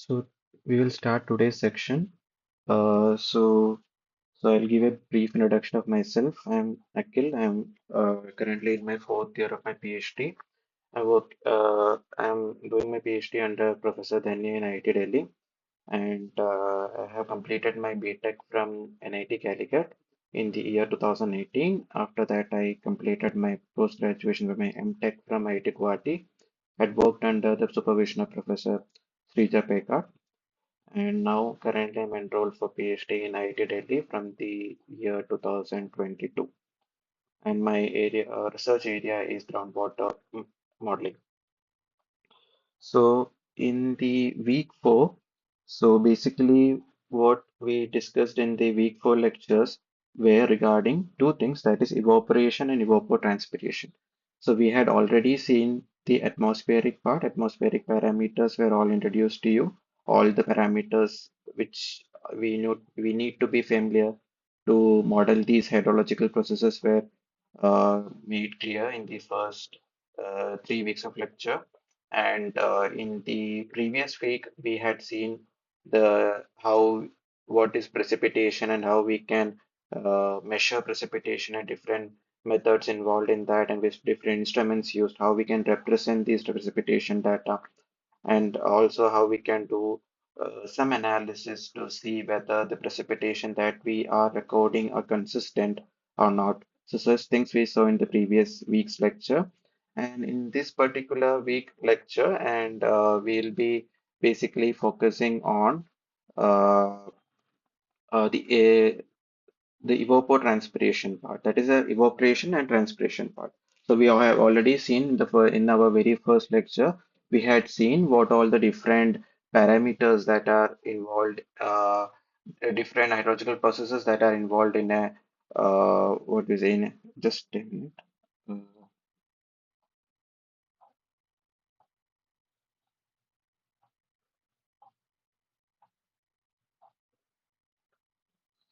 So we will start today's section. Uh, so so I'll give a brief introduction of myself. I'm Akhil. I'm currently in my fourth year of my PhD. I'm doing my PhD under Professor Dhanya in IIT Delhi, and I have completed my BTech from NIT Calicut in the year 2018. After that, I completed my post-graduation with my MTech from IIT Guwahati. Had worked under the supervision of Professor Srija Pekar, and now currently I'm enrolled for PhD in IIT Delhi from the year 2022. And my research area is groundwater modeling. So in the week four, so basically what we discussed in the week four lectures were regarding two things, that is evaporation and evapotranspiration. So we had already seen the atmospheric part. Atmospheric parameters were all introduced to you. All the parameters which we need to be familiar to model these hydrological processes were made clear in the first 3 weeks of lecture. And in the previous week, we had seen the how what is precipitation and how we can measure precipitation and different methods involved in that, and with different instruments used, how we can represent these precipitation data, and also how we can do some analysis to see whether the precipitation that we are recording are consistent or not. So such things we saw in the previous week's lecture. And in this particular week lecture, and we'll be basically focusing on uh, uh, the uh, the evapotranspiration part. That is a evaporation and transpiration part. So we all have already seen in our very first lecture, we had seen what all the different parameters that are involved, different hydrological processes that are involved in a what we say in just a minute. Uh,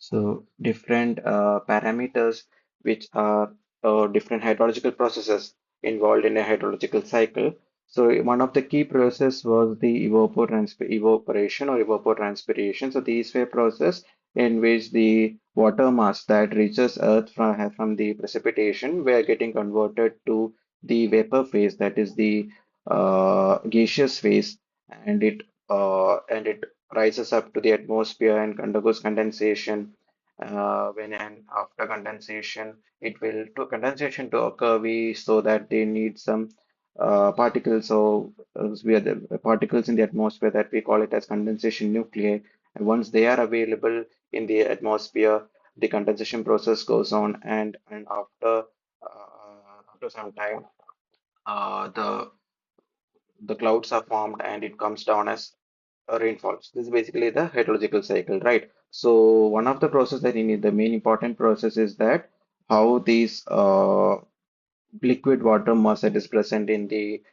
So different parameters which are different hydrological processes involved in a hydrological cycle. So one of the key process was the evaporation or evapotranspiration. So these were process in which the water mass that reaches Earth from the precipitation were getting converted to the vapor phase, that is the gaseous phase, and it rises up to the atmosphere and undergoes condensation. When and after condensation, it will to condensation to occur, we so that they need some particles. So we are the particles in the atmosphere that we call it as condensation nuclei. And once they are available in the atmosphere, the condensation process goes on, and after some time, the clouds are formed and it comes down as rainfalls. This is basically the hydrological cycle, right? So one of the process that you need, the main important process is that how these liquid water mass that is present in the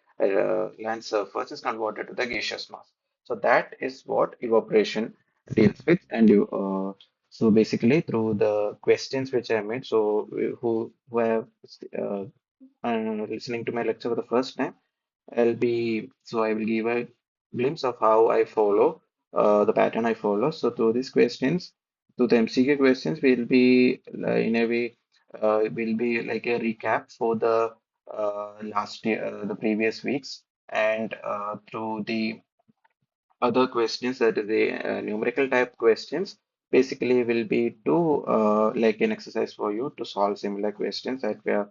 land surface is converted to the gaseous mass. So that is what evaporation deals with. And so basically through the questions which I made, so who have uh, listening to my lecture for the first time, I will give a glimpse of how I follow, the pattern I follow. So through these questions, to the MCQ questions, will be in a way, will be like a recap for the last year, the previous weeks, and through the other questions, that is the numerical type questions, basically will be to like an exercise for you to solve similar questions that were,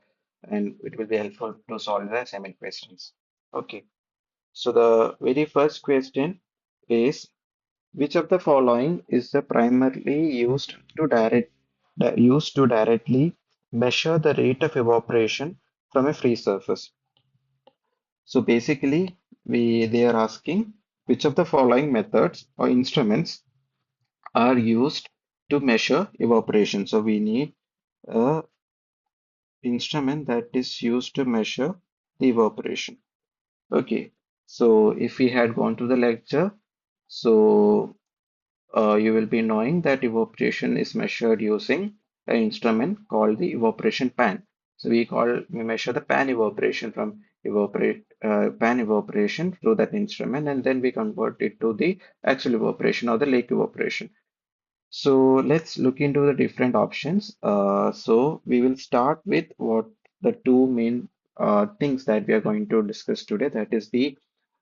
and it will be helpful to solve the similar questions. Okay. So the very first question is, which of the following is the primarily used to directly measure the rate of evaporation from a free surface? So basically, they are asking which of the following methods or instruments are used to measure evaporation. So we need a instrument that is used to measure the evaporation. Okay. So if we had gone to the lecture, so you will be knowing that evaporation is measured using an instrument called the evaporation pan. So we measure the pan evaporation from pan evaporation through that instrument, and then we convert it to the actual evaporation or the lake evaporation. So let's look into the different options. So we will start with what the two main things that we are going to discuss today, that is the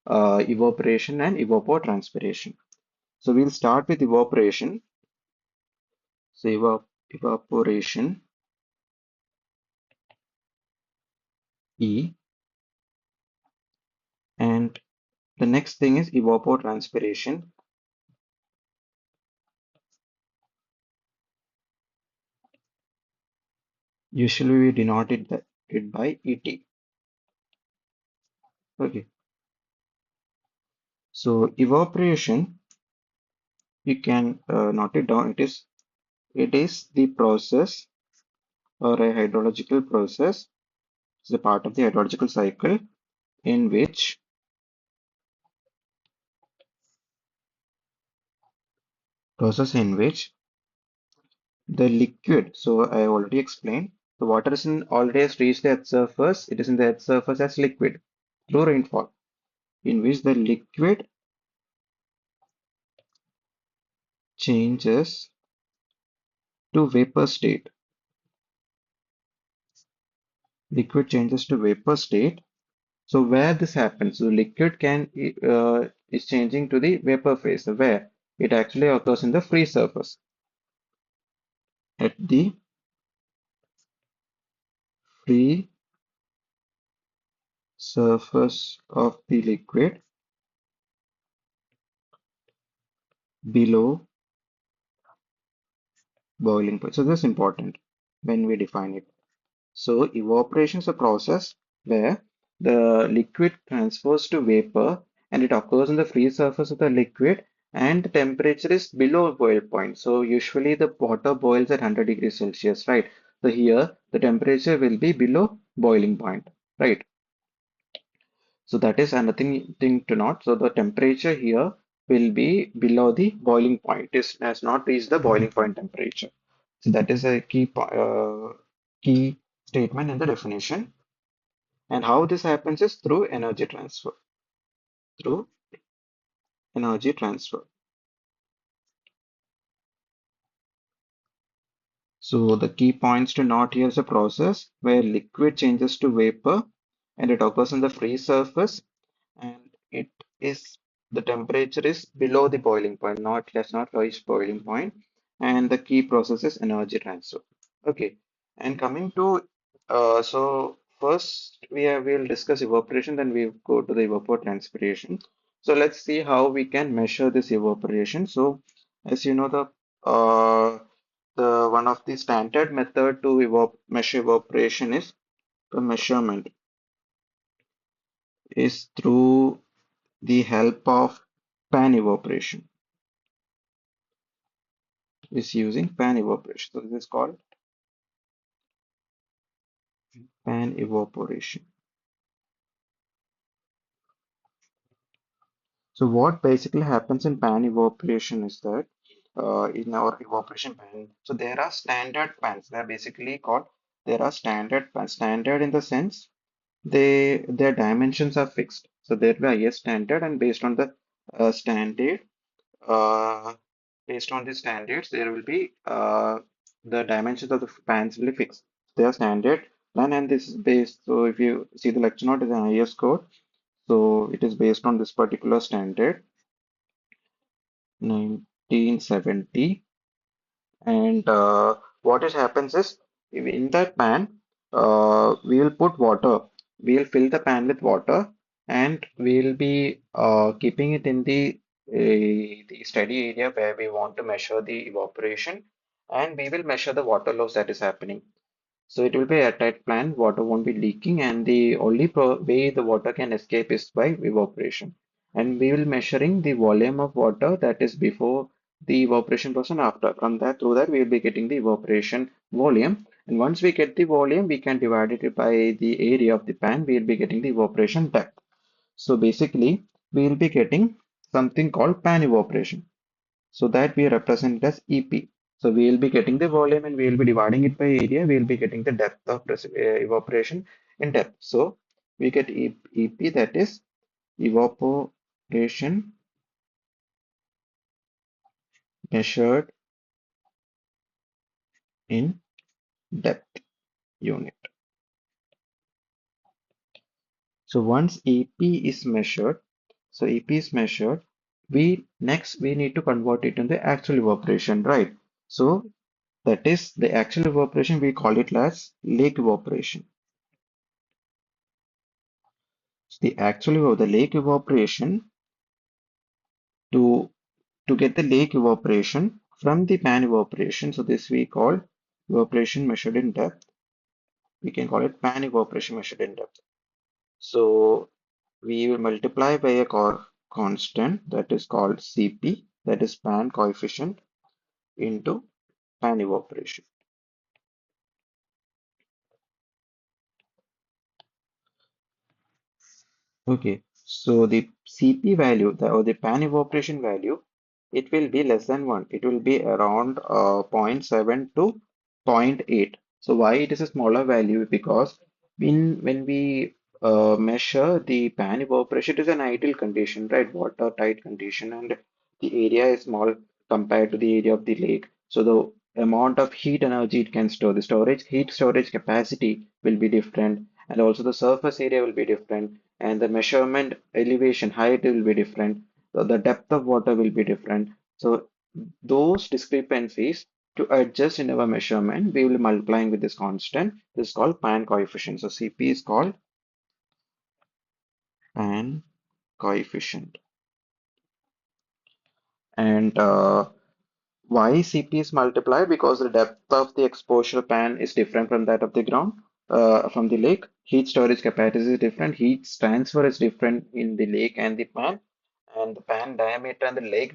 evaporation and evapotranspiration. So we'll start with evaporation. So evaporation, E, and the next thing is evapotranspiration. Usually we denote it by ET. Okay. So evaporation, you can note it down. It is the process or a hydrological process. It's a part of the hydrological cycle in which the liquid. So I already explained. The water is already has reached the earth's surface. It is in the earth's surface as liquid through rainfall, in which the liquid changes to vapor state. Liquid changes to vapor state. So where this happens, the liquid is changing to the vapor phase. So where it actually occurs in the free surface. At the free surface of the liquid below boiling point. So this is important when we define it. So evaporation is a process where the liquid transfers to vapor and it occurs on the free surface of the liquid and the temperature is below boil point. So usually the water boils at 100 degrees Celsius, right? So here the temperature will be below boiling point, right? So that is another thing to note. So the temperature here will be below the boiling point. It has not reached the boiling point temperature. So that is a key statement in the definition. And how this happens is through energy transfer. Through energy transfer. So the key points to note here is a process where liquid changes to vapor and it occurs on the free surface and it is the temperature is below the boiling point, not it has not reached boiling point, and the key process is energy transfer. Okay, and coming to so first we'll discuss evaporation, then we go to the evapotranspiration. So let's see how we can measure this evaporation. So as you know, the one of the standard method to measure evaporation is the measurement is through the help of pan evaporation, is using pan evaporation. So this is called pan evaporation. So what basically happens in pan evaporation is that in our evaporation pan, so there are standard pans. They are basically called there are standard pans. Standard in the sense their dimensions are fixed. So there will be a standard, and standard uh, based on the standards, there will be the dimensions of the pans will be fixed. They are standard plan, and this is based. So if you see the lecture note is an IS code, so it is based on this particular standard, 1970. And what it happens is in that pan, we will put water. We will fill the pan with water, and we will be keeping it in the steady area where we want to measure the evaporation, and we will measure the water loss that is happening. So it will be a tight plan, water won't be leaking, and the only way the water can escape is by evaporation. And we will measuring the volume of water that is before the evaporation process and after. From that, through that, we will be getting the evaporation volume. And once we get the volume, we can divide it by the area of the pan. We will be getting the evaporation depth. So basically, we will be getting something called pan evaporation. So that we represent as EP. So we will be getting the volume and we will be dividing it by area. We will be getting the depth of evaporation in depth. So we get EP, that is evaporation measured in depth unit. So once EP is measured, we need to convert it into the actual evaporation, right? So that is the actual evaporation, we call it as lake evaporation. So the lake evaporation, to get the lake evaporation from the pan evaporation, so this we call evaporation measured in depth. We can call it pan evaporation measured in depth. So we will multiply by a constant that is called Cp, that is pan coefficient, into pan evaporation. Okay, so the Cp value, or the pan evaporation value, it will be less than 1. It will be around zero point 0.7 to zero point 0.8. So why it is a smaller value? Because when we measure the pan evaporation, it is an ideal condition, right? Watertight condition, and the area is small compared to the area of the lake. So the amount of heat energy it can store, the heat storage capacity will be different, and also the surface area will be different, and the measurement elevation height will be different, so the depth of water will be different. So those discrepancies, to adjust in our measurement, we will be multiplying with this constant. This is called pan coefficient. So Cp is called pan coefficient. And why Cp is multiplied? Because the depth of the exposure pan is different from that of the ground, from the lake. Heat storage capacity is different. Heat transfer is different in the lake and the pan. And the pan diameter and the lake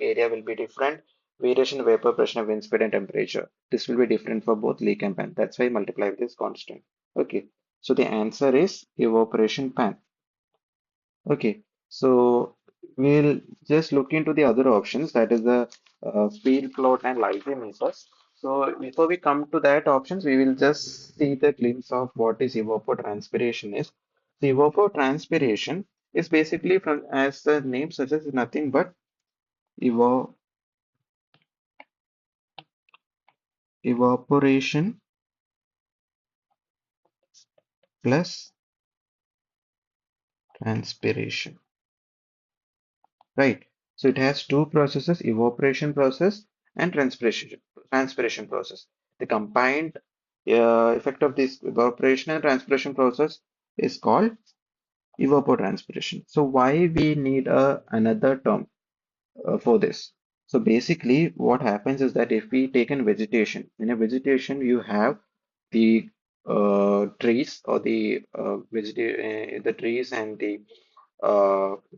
area will be different. Variation in vapor pressure, wind speed, and temperature. This will be different for both lake and pan. That's why I multiply with this constant. Okay. So the answer is evaporation pan. Okay, so we'll just look into the other options, that is the field plot and lithometers. So before we come to that options, we will just see the glimpse of what is evapotranspiration is. The evapotranspiration is basically, from as the name suggests, nothing but evo evaporation plus transpiration. Right. So it has two processes, evaporation process and transpiration process. The combined effect of this evaporation and transpiration process is called evapotranspiration. So why we need another term for this? So basically what happens is that if we take in vegetation, in a vegetation you have the trees, or the trees and the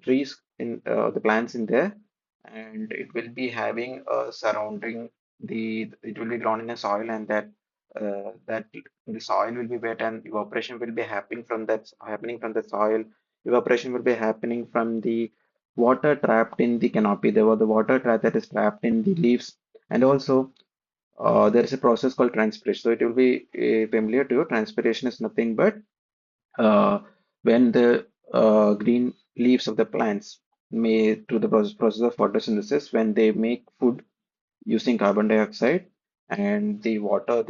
trees in the plants in there, and it will be having surrounding it will be grown in a soil, and that the soil will be wet, and evaporation will be happening from the soil. Evaporation will be happening from the water trapped in the canopy. There was the water trap that is trapped in the leaves, and also there is a process called transpiration. So it will be familiar to you. Transpiration is nothing but uh, when the green leaves of the plants may, through the process of photosynthesis, when they make food using carbon dioxide and the water,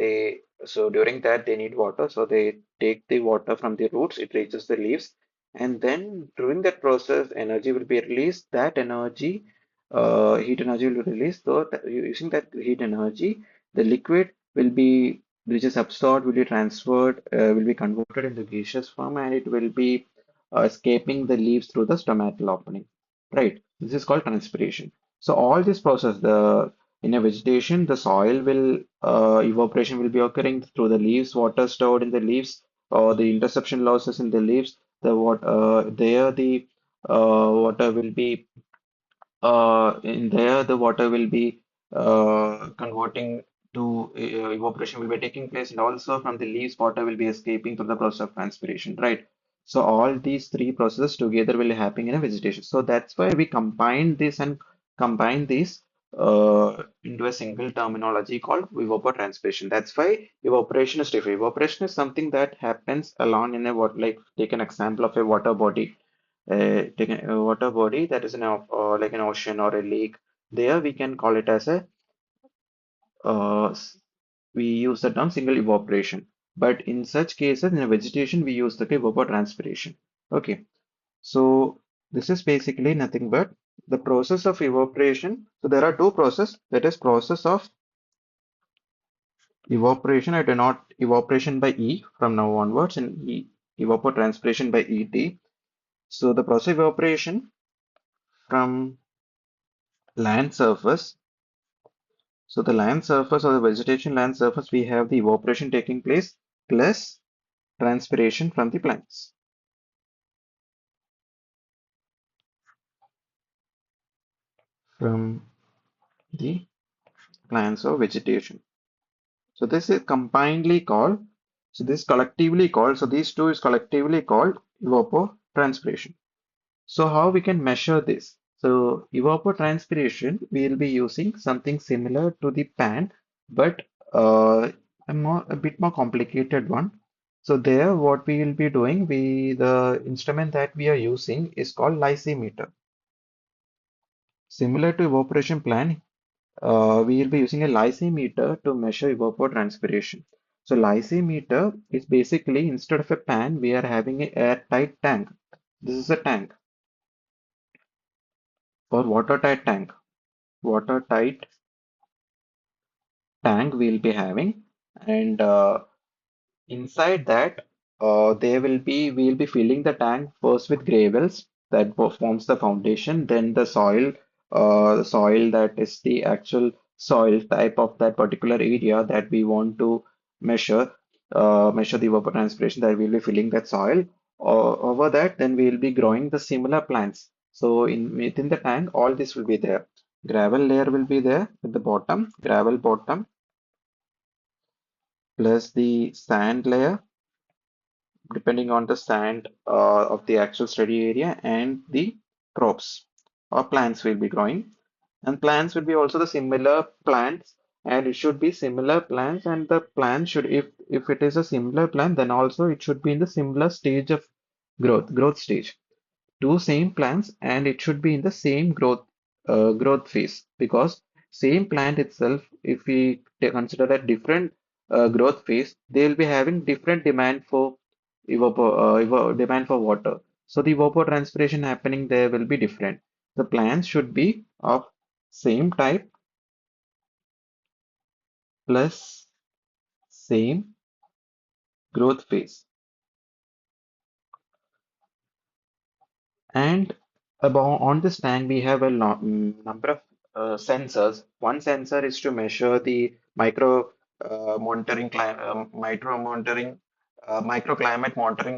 so during that they need water, so they take the water from the roots, it reaches the leaves, and then during that process energy will be released. That energy, heat energy will be released. So using that heat energy, the liquid will be, which is absorbed, will be transferred, will be converted into gaseous form, and it will be escaping the leaves through the stomatal opening, right? This is called transpiration. So all this process, the in a vegetation, the soil will evaporation will be occurring through the leaves, water stored in the leaves, or the interception losses in the leaves. The what there the water will be in there the water will be converting to evaporation will be taking place, and also from the leaves water will be escaping through the process of transpiration, right? So all these three processes together will happen in a vegetation. So that's why we combine this into a single terminology called evapotranspiration. That's why evaporation is different. Evaporation is something that happens along in a what, like take an example of a water body. Take a water body that is like an ocean or a lake. There we can call it as a we use the term single evaporation. But in such cases, in a vegetation, we use the evapotranspiration. Okay, so this is basically nothing but the process of evaporation. So there are two processes. That is process of evaporation. I denote evaporation by E from now onwards, and evapotranspiration by ET. So the process of evaporation from land surface. So the land surface or the vegetation land surface, we have the evaporation taking place plus transpiration from the plants. From the plants or vegetation. So this is combinedly called, so this collectively called, so these two is collectively called evapotranspiration. So how we can measure this? So evapotranspiration, we will be using something similar to the pan, but a bit more complicated one. So there, what we will be doing, the instrument that we are using is called lysimeter. Similar to evaporation plan, we will be using a lysimeter to measure evapotranspiration. So lysimeter is basically instead of a pan, we are having an airtight tank. This is a tank or watertight tank. Watertight tank we'll be having, and inside that, we'll be filling the tank first with gravels that forms the foundation, then the soil that is the actual soil type of that particular area that we want to measure, measure the evapotranspiration that we'll be filling that soil. Over that, then we'll be growing the similar plants. So within the tank, all this will be there. Gravel layer will be there at the bottom, gravel bottom, plus the sand layer depending on the sand of the actual study area and the crops or plants will be growing. And plants will be also the similar plants and it should be similar plants and the plant should if it is a similar plant then also it should be in the similar stage of growth stage two same plants and it should be in the same growth phase because same plant itself if we consider a different growth phase they will be having different demand for demand for water so the evapotranspiration happening there will be different the plants should be of same type plus same growth phase. And about on this tank, we have a number of sensors. One sensor is to measure the microclimate monitoring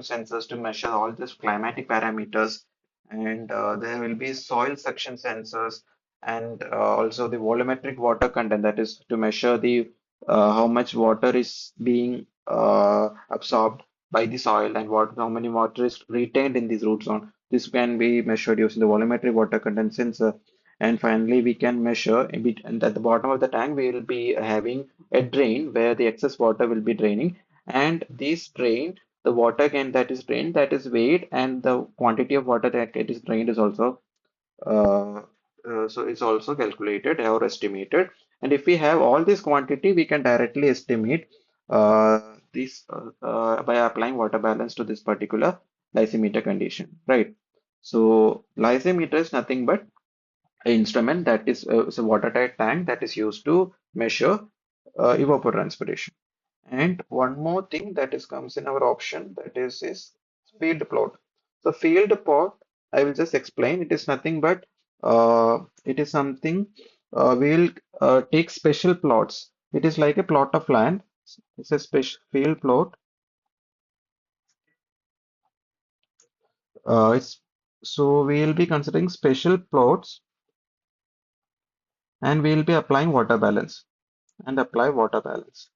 sensors to measure all these climatic parameters. And there will be soil suction sensors and also the volumetric water content that is to measure the how much water is being absorbed by the soil and how many water is retained in these root zone. This can be measured using the volumetric water content sensor. And finally, we can measure a bit, and at the bottom of the tank, we will be having a drain where the excess water will be draining. And this drain, the water can that is drained, that is weighed, and the quantity of water that it is drained is also uh, so it's also calculated or estimated. And if we have all this quantity, we can directly estimate this by applying water balance to this particular lysimeter condition, right? So lysimeter is nothing but an instrument that is a watertight tank that is used to measure evapotranspiration. And one more thing that is comes in our option that is field plot. So field plot, I will just explain. It is nothing but it is something we'll take special plots. It is like a plot of land. It's a special field plot. It's so we'll be considering special plots and we'll be applying water balance and apply water balance.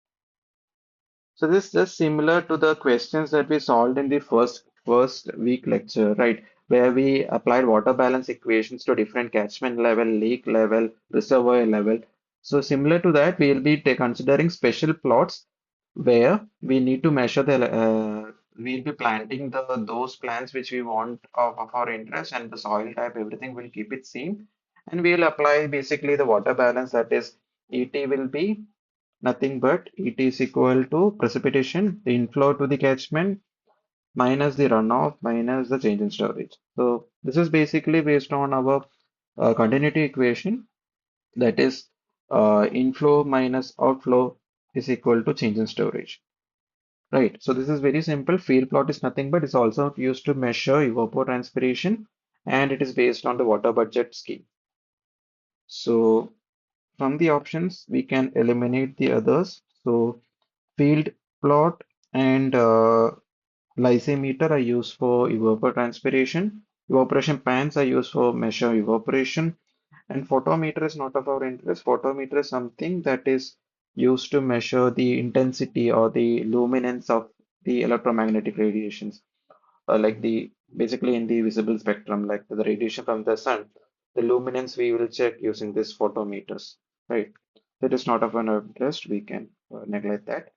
So this is just similar to the questions that we solved in the first week lecture, right? where we applied water balance equations to different catchment level, leak level, reservoir level. So similar to that, we will be considering special plots where we need to measure we'll be planting those plants which we want of our interest, and the soil type, everything will keep it same. And we will apply basically the water balance, that is ET will be nothing but ET is equal to precipitation, the inflow to the catchment, minus the runoff, minus the change in storage. So this is basically based on our continuity equation, that is inflow minus outflow is equal to change in storage. Right. So this is very simple. Field plot is nothing but it's also used to measure evapotranspiration, and it is based on the water budget scheme. So from the options, we can eliminate the others. So field plot and lysimeter are used for evapotranspiration. Evaporation pans are used for measure evaporation. And photometer is not of our interest. Photometer is something that is used to measure the intensity or the luminance of the electromagnetic radiations, like the basically in the visible spectrum, like the radiation from the sun. The luminance we will check using this photometers, right? That is not of our interest. We can neglect that.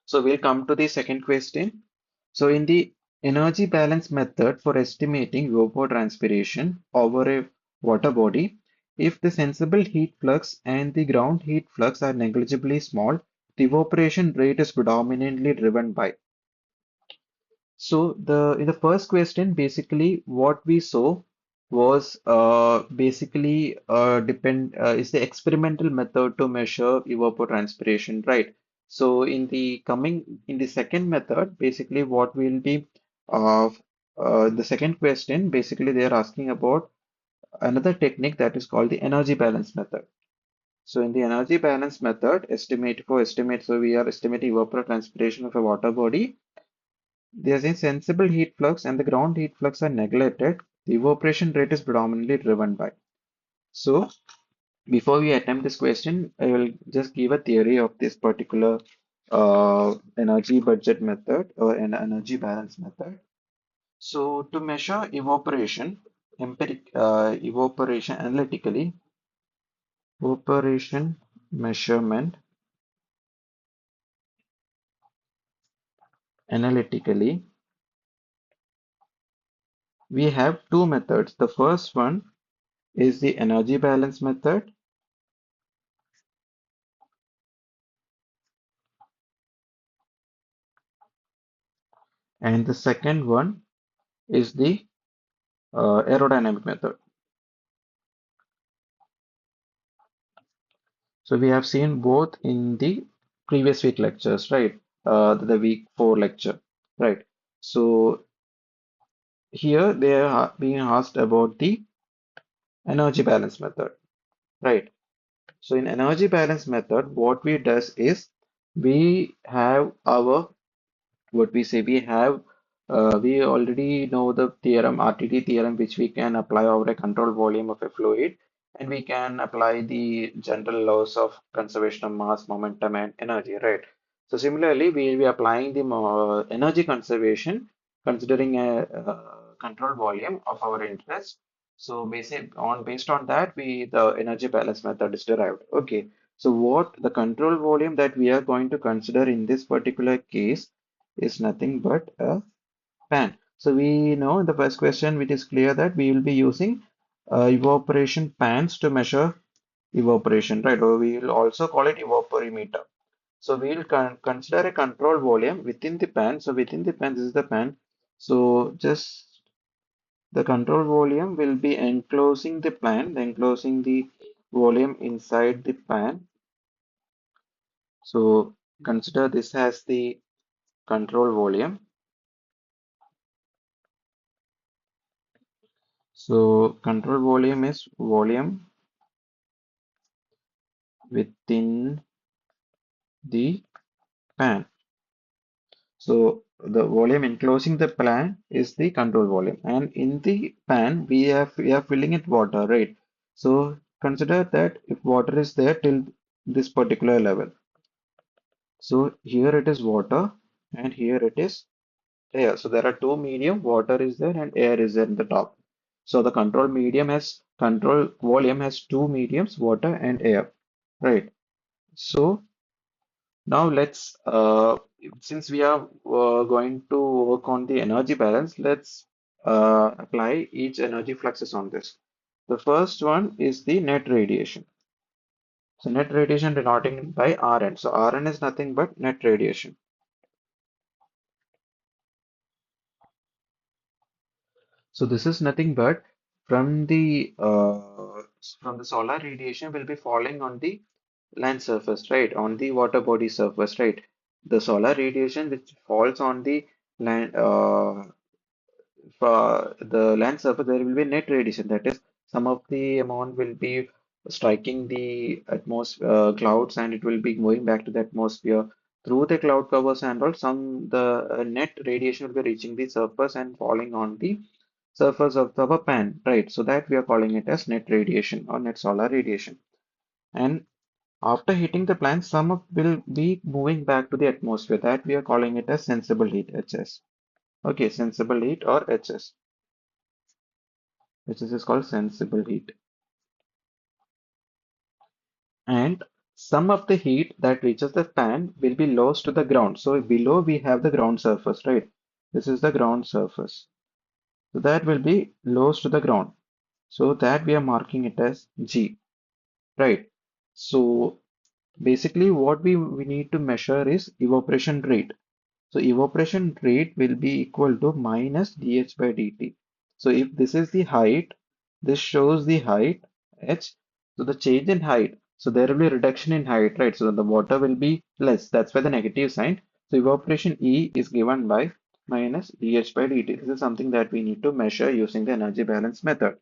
So we'll come to the second question. So in the energy balance method for estimating evapotranspiration over a water body, if the sensible heat flux and the ground heat flux are negligibly small, the evaporation rate is predominantly driven by. So the in the first question, basically what we saw was basically depend is the experimental method to measure evapotranspiration, right? So in the second method, basically what will be uh, the second question, basically they are asking about another technique that is called the energy balance method. So in the energy balance method, so we are estimating evapotranspiration of a water body. There's a sensible heat flux and the ground heat flux are neglected. The evaporation rate is predominantly driven by. So, before we attempt this question, I will just give a theory of this particular energy budget method or an energy balance method. So, to measure evaporation evaporation measurement analytically, we have two methods. The first one is the energy balance method, and the second one is the aerodynamic method. So we have seen both in the previous week lectures, right? The week 4 lecture, right? So here they are being asked about the energy balance method, right? So in energy balance method, what we does is we have our what we say we already know the theorem, RTD theorem, which we can apply over a control volume of a fluid, and we can apply the general laws of conservation of mass, momentum, and energy, right? So similarly, we will be applying the energy conservation considering a control volume of our interest. So based on that, the energy balance method is derived. Okay. So what the control volume that we are going to consider in this particular case is nothing but a pan. So we know in the first question, which is clear that we will be using evaporation pans to measure evaporation, right? Or we will also call it evaporimeter. So we will consider a control volume within the pan. So within the pan, this is the pan. So just the control volume will be enclosing the pan, enclosing the volume inside the pan. So consider this as the control volume. So control volume is volume within the pan. So the volume enclosing the pan is the control volume, and in the pan we are filling it water, right? So consider that if water is there till this particular level. So here it is water, and here it is air. So there are two medium, water is there and air is there in the top. So the control volume has two mediums, water and air, right? So now let's, since we are going to work on the energy balance, let's apply each energy fluxes on this. The first one is the net radiation. So net radiation denoting by Rn. So Rn is nothing but net radiation. So this is nothing but from the solar radiation will be falling on the land surface, right? On the water body surface, right? The solar radiation which falls on the land for the land surface, there will be net radiation. That is, some of the amount will be striking the atmosphere, clouds, and it will be going back to the atmosphere through the cloud covers and all. Some the net radiation will be reaching the surface and falling on the surface of the pan, right? So that we are calling it as net radiation or net solar radiation. And after hitting the plant, some of will be moving back to the atmosphere. That we are calling it as sensible heat, HS. Okay, sensible heat or HS. Which is called sensible heat. And some of the heat that reaches the fan will be lost to the ground. So below we have the ground surface, right? This is the ground surface. So that will be lost to the ground. So that we are marking it as G, right? So basically what we need to measure is evaporation rate. So evaporation rate will be equal to minus dH by dt. So if this is the height, this shows the height h. So the change in height, so there will be a reduction in height, right? So the water will be less. That's why the negative sign. So evaporation E is given by minus dH by dt. This is something that we need to measure using the energy balance method.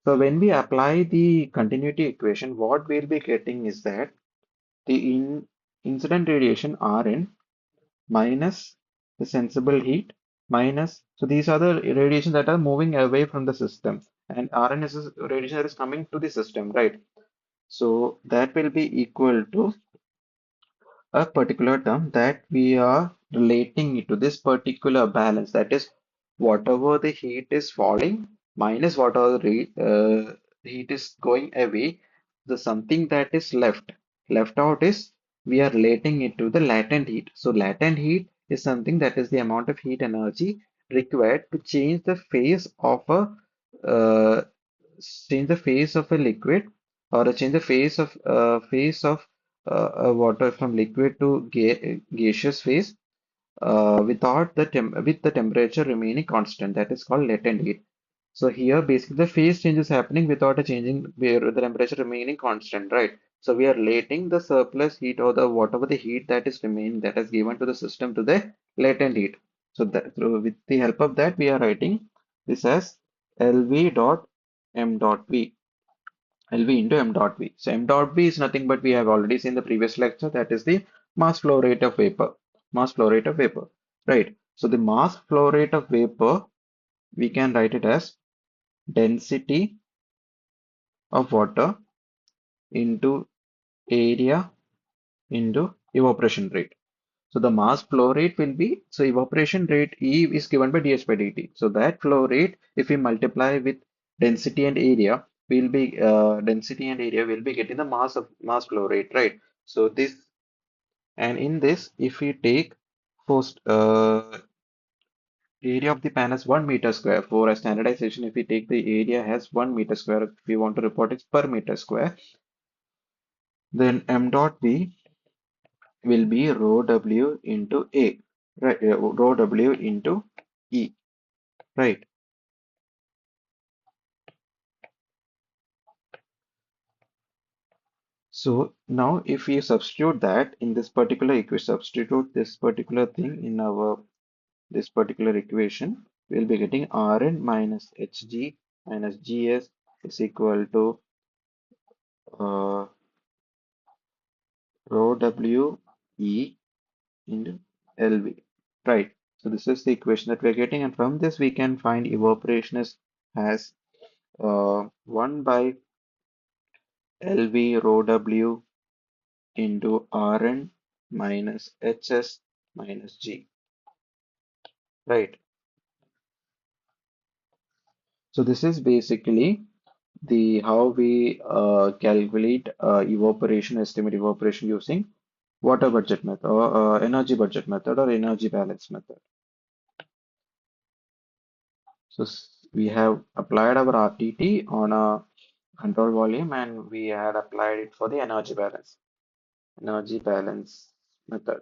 So when we apply the continuity equation, what we'll be getting is that the incident radiation Rn minus the sensible heat minus, so these are the radiations that are moving away from the system, and Rn is a radiation that is coming to the system, right? So that will be equal to a particular term that we are relating it to this particular balance, that is whatever the heat is falling minus whatever the heat is going away, the something that is left out is we are relating it to the latent heat. So latent heat is something that is the amount of heat energy required to uh, change the phase of a liquid, or change the phase of water from liquid to gaseous phase, with the temperature remaining constant. That is called latent heat. So here basically the phase change is happening without a changing where the temperature remaining constant, right? So we are relating the surplus heat or the whatever the heat that is remaining that is given to the system to the latent heat. So that through with the help of that we are writing this as LV dot M dot V. LV into M dot V. So M dot V is nothing but we have already seen the previous lecture, that is the mass flow rate of vapor. Mass flow rate of vapor. Right. So the mass flow rate of vapor, we can write it as density of water into area into evaporation rate. So the mass flow rate will be, so evaporation rate E is given by dH by dt. So that flow rate, if we multiply with density and area, will be getting the mass flow rate, right? So this, and in this, if we take first area of the pan as 1 meter square, for a standardization, if we take the area as 1 meter square, if we want to report it per meter square, then m dot v will be rho w into a, right? Rho w into e, right? So now if we substitute that in this particular equation, substitute this particular thing in our this particular equation, we'll be getting Rn minus Hg minus Gs is equal to uh, rho w e into Lv, right? So this is the equation that we're getting, and from this we can find evaporation is as 1 by Lv rho w into Rn minus Hs minus G. right? So this is basically the how we calculate evaporation, estimate evaporation using water budget method or energy budget method or energy balance method. So we have applied our RTT on a control volume and we had applied it for the energy balance method.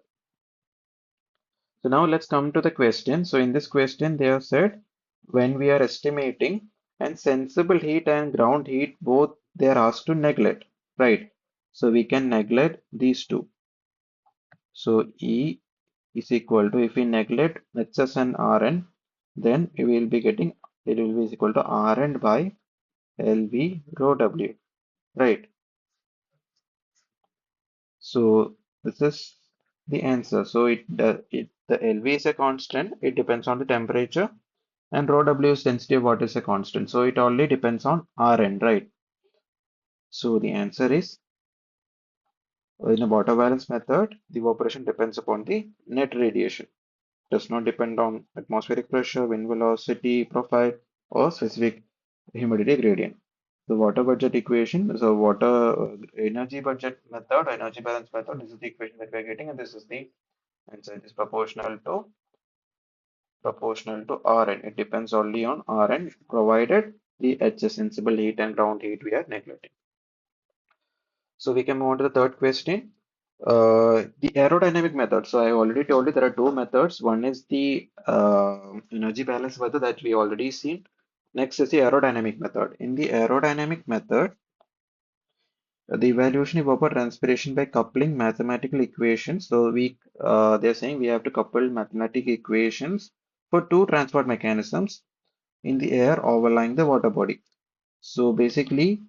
So now let's come to the question. So in this question, they have said when we are estimating and sensible heat and ground heat, both they are asked to neglect, right? So we can neglect these two. So E is equal to, if we neglect HS and RN, then we will be getting, it will be equal to RN by LV rho W, right? So this is the answer. So the LV is a constant. It depends on the temperature. And rho W is density of water is a constant. So it only depends on Rn, right? So the answer is in a water balance method, the evaporation depends upon the net radiation. Does not depend on atmospheric pressure, wind velocity profile, or specific humidity gradient. The water budget equation is a water energy budget method, energy balance method. This is the equation that we are getting, and this is the answer. It is proportional to Rn. It depends only on Rn, provided the H sensible heat and ground heat we are neglecting. So we can move on to the third question. The aerodynamic method. So I already told you there are two methods. One is the energy balance method that we already seen. Next is the aerodynamic method. In the aerodynamic method, the evaluation of evapotranspiration by coupling mathematical equations. So they're saying we have to couple mathematical equations for two transport mechanisms in the air overlying the water body. So basically,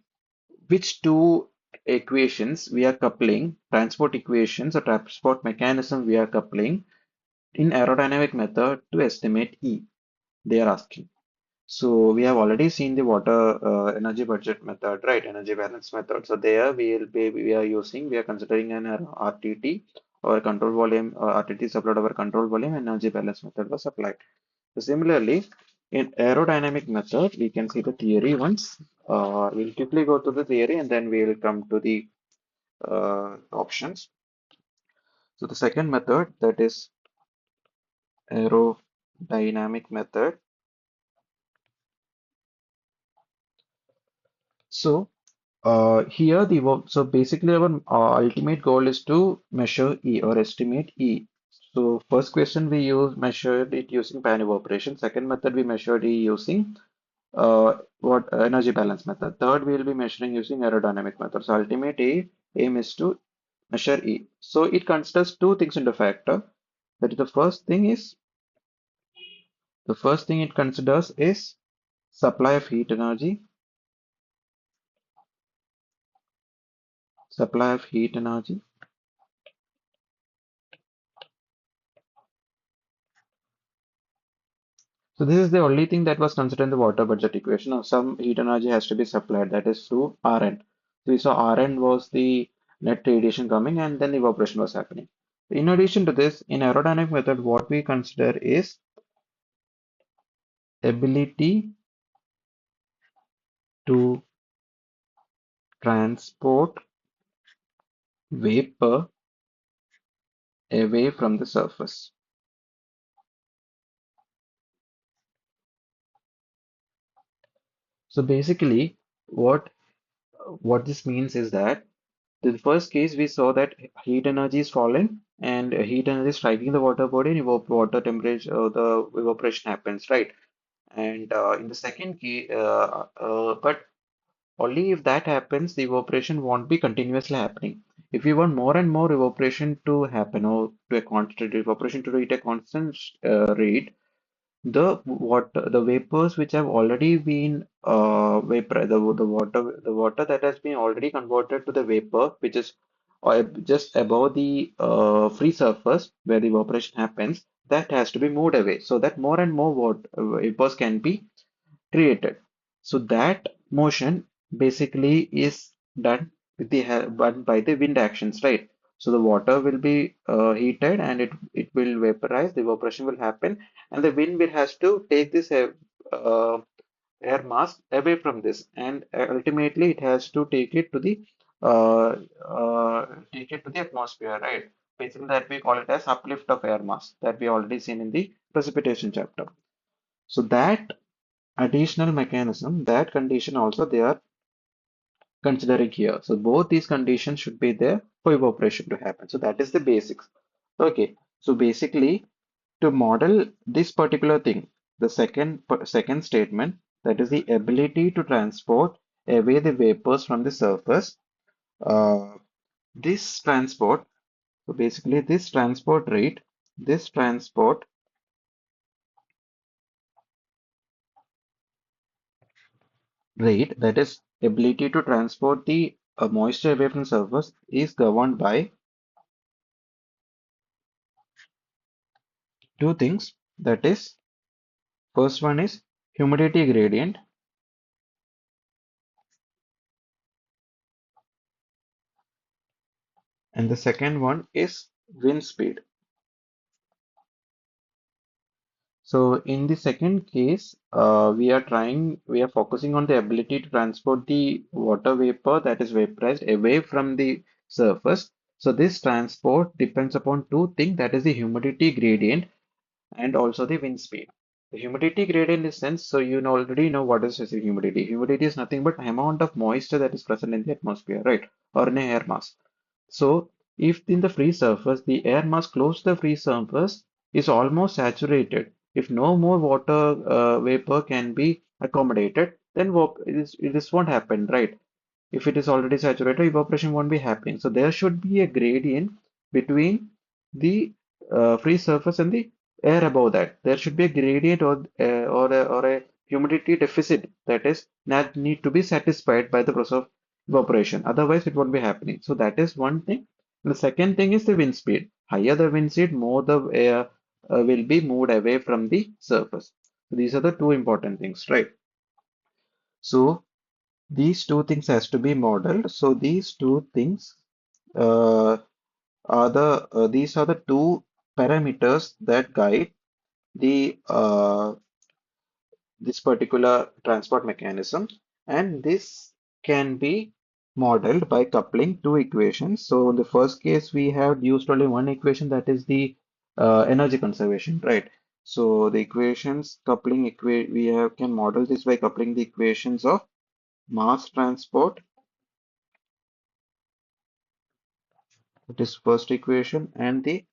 which two equations we are coupling, transport equations or transport mechanism we are coupling in aerodynamic method to estimate E, they are asking. So we have already seen the water energy budget method, right? Energy balance method. So there we are considering an RTT or control volume, RTT is applied over control volume, energy balance method was applied. So similarly, in aerodynamic method, we can see the theory once. We'll quickly go to the theory and then we'll come to the options. So the second method, that is aerodynamic method. So here so basically our ultimate goal is to measure E or estimate E. So first question we measured it using pan evaporation. Second method we measured E using what energy balance method. Third we will be measuring using aerodynamic method. So ultimate aim is to measure E. So it considers two things into factor. That is the first thing it considers is supply of heat energy, supply of heat energy. So this is the only thing that was considered in the water budget equation. Now, some heat energy has to be supplied, that is through Rn. So we saw Rn was the net radiation coming and then the evaporation was happening. In addition to this, in aerodynamic method, what we consider is ability to transport vapor away from the surface. So basically, what this means is that in the first case, we saw that heat energy is falling and heat energy is striking the water body and water temperature, the evaporation happens, right? And in the second case, but only if that happens, the evaporation won't be continuously happening. If we want more and more evaporation to happen or to a constant evaporation to reach a constant rate, the vapors which have already been vapor the water that has been already converted to the vapor which is just above the free surface where the evaporation happens, that has to be moved away so that more and more vapors can be created. So that motion basically is done by the wind actions, right? So the water will be heated and it will vaporize, the evaporation will happen, and the wind will has to take this uh, air mass away from this, and ultimately it has to uh, take it to the atmosphere, right? Basically, that we call it as uplift of air mass that we already seen in the precipitation chapter. So that additional mechanism, that condition also they are considering here. So both these conditions should be there for evaporation to happen. So that is the basics. Okay. So basically, to model this particular thing, the second statement, that is the ability to transport away the vapors from the surface. Uh, this transport, so basically this transport rate, that is ability to transport the moisture away from surface, is governed by two things. That is, first one is humidity gradient, and the second one is wind speed. So in the second case, we are focusing on the ability to transport the water vapor that is vaporized away from the surface. So this transport depends upon two things, that is the humidity gradient and also the wind speed. The humidity gradient is sense, so already know what is humidity. Humidity is nothing but amount of moisture that is present in the atmosphere, right? Or in a air mass. So if in the free surface, the air mass close to the free surface is almost saturated. If no more water vapor can be accommodated, then this won't happen, right? If it is already saturated, evaporation won't be happening. So there should be a gradient between the free surface and the air above that. There should be a gradient or a humidity deficit that is that need to be satisfied by the process of evaporation. Otherwise, it won't be happening. So that is one thing. The second thing is the wind speed. Higher the wind speed, more the air will be moved away from the surface. So these are the two important things, right? So these two things has to be modeled. So these two things uh, these are the two parameters that guide the this particular transport mechanism, and this can be modeled by coupling two equations. So in the first case, we have used only one equation, that is the energy conservation, right? So the equations coupling we have can model this by coupling the equations of mass transport, that is first equation, and the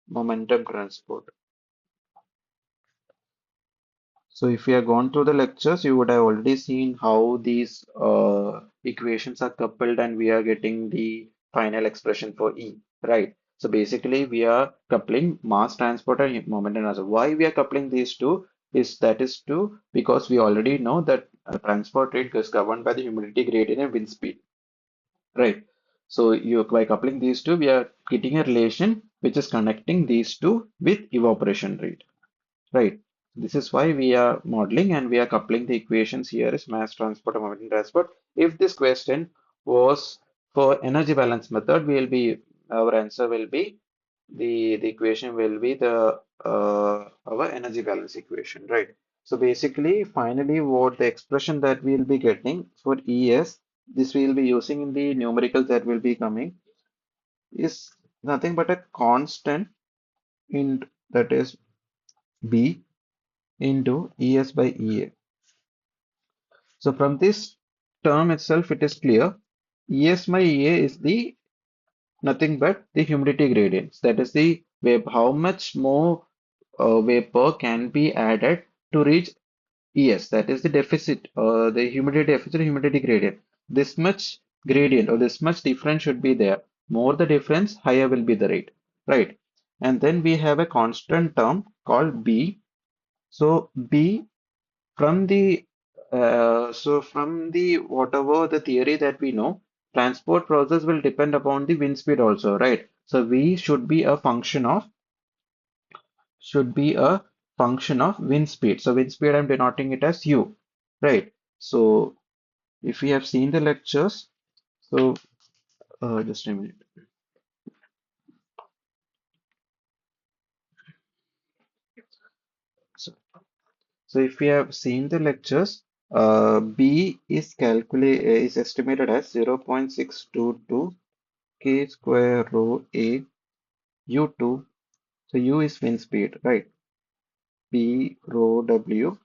momentum transport. So if you have gone through the lectures, you would have already seen how these equations are coupled and we are getting the final expression for E, right? So basically we are coupling mass transport and momentum transport. Why we are coupling these two is that is two because we already know that transport rate is governed by the humidity gradient and wind speed, right? So you by coupling these two, we are getting a relation which is connecting these two with evaporation rate. Right. This is why we are modeling and we are coupling the equations here is mass transport and momentum transport. If this question was for energy balance method, our answer will be the equation will be the our energy balance equation, right? So basically, finally, what the expression that we'll be getting for ES, this we'll be using in the numericals that will be coming is nothing but a constant in that is B into ES by EA. So from this term itself, it is clear. ES by EA is the nothing but the humidity gradients. That is the how much more vapor can be added to reach ES. That is the deficit, the humidity deficit, humidity gradient. This much gradient or this much difference should be there. More the difference, higher will be the rate, right? And then we have a constant term called B. So B from the whatever the theory that we know, transport process will depend upon the wind speed also, right? So V should be a function of wind speed. So wind speed I'm denoting it as U, right? So if we have seen the lectures, so just a minute. So if we have seen the lectures, B is estimated as 0.622 k square rho A U2. So U is wind speed, right? P rho W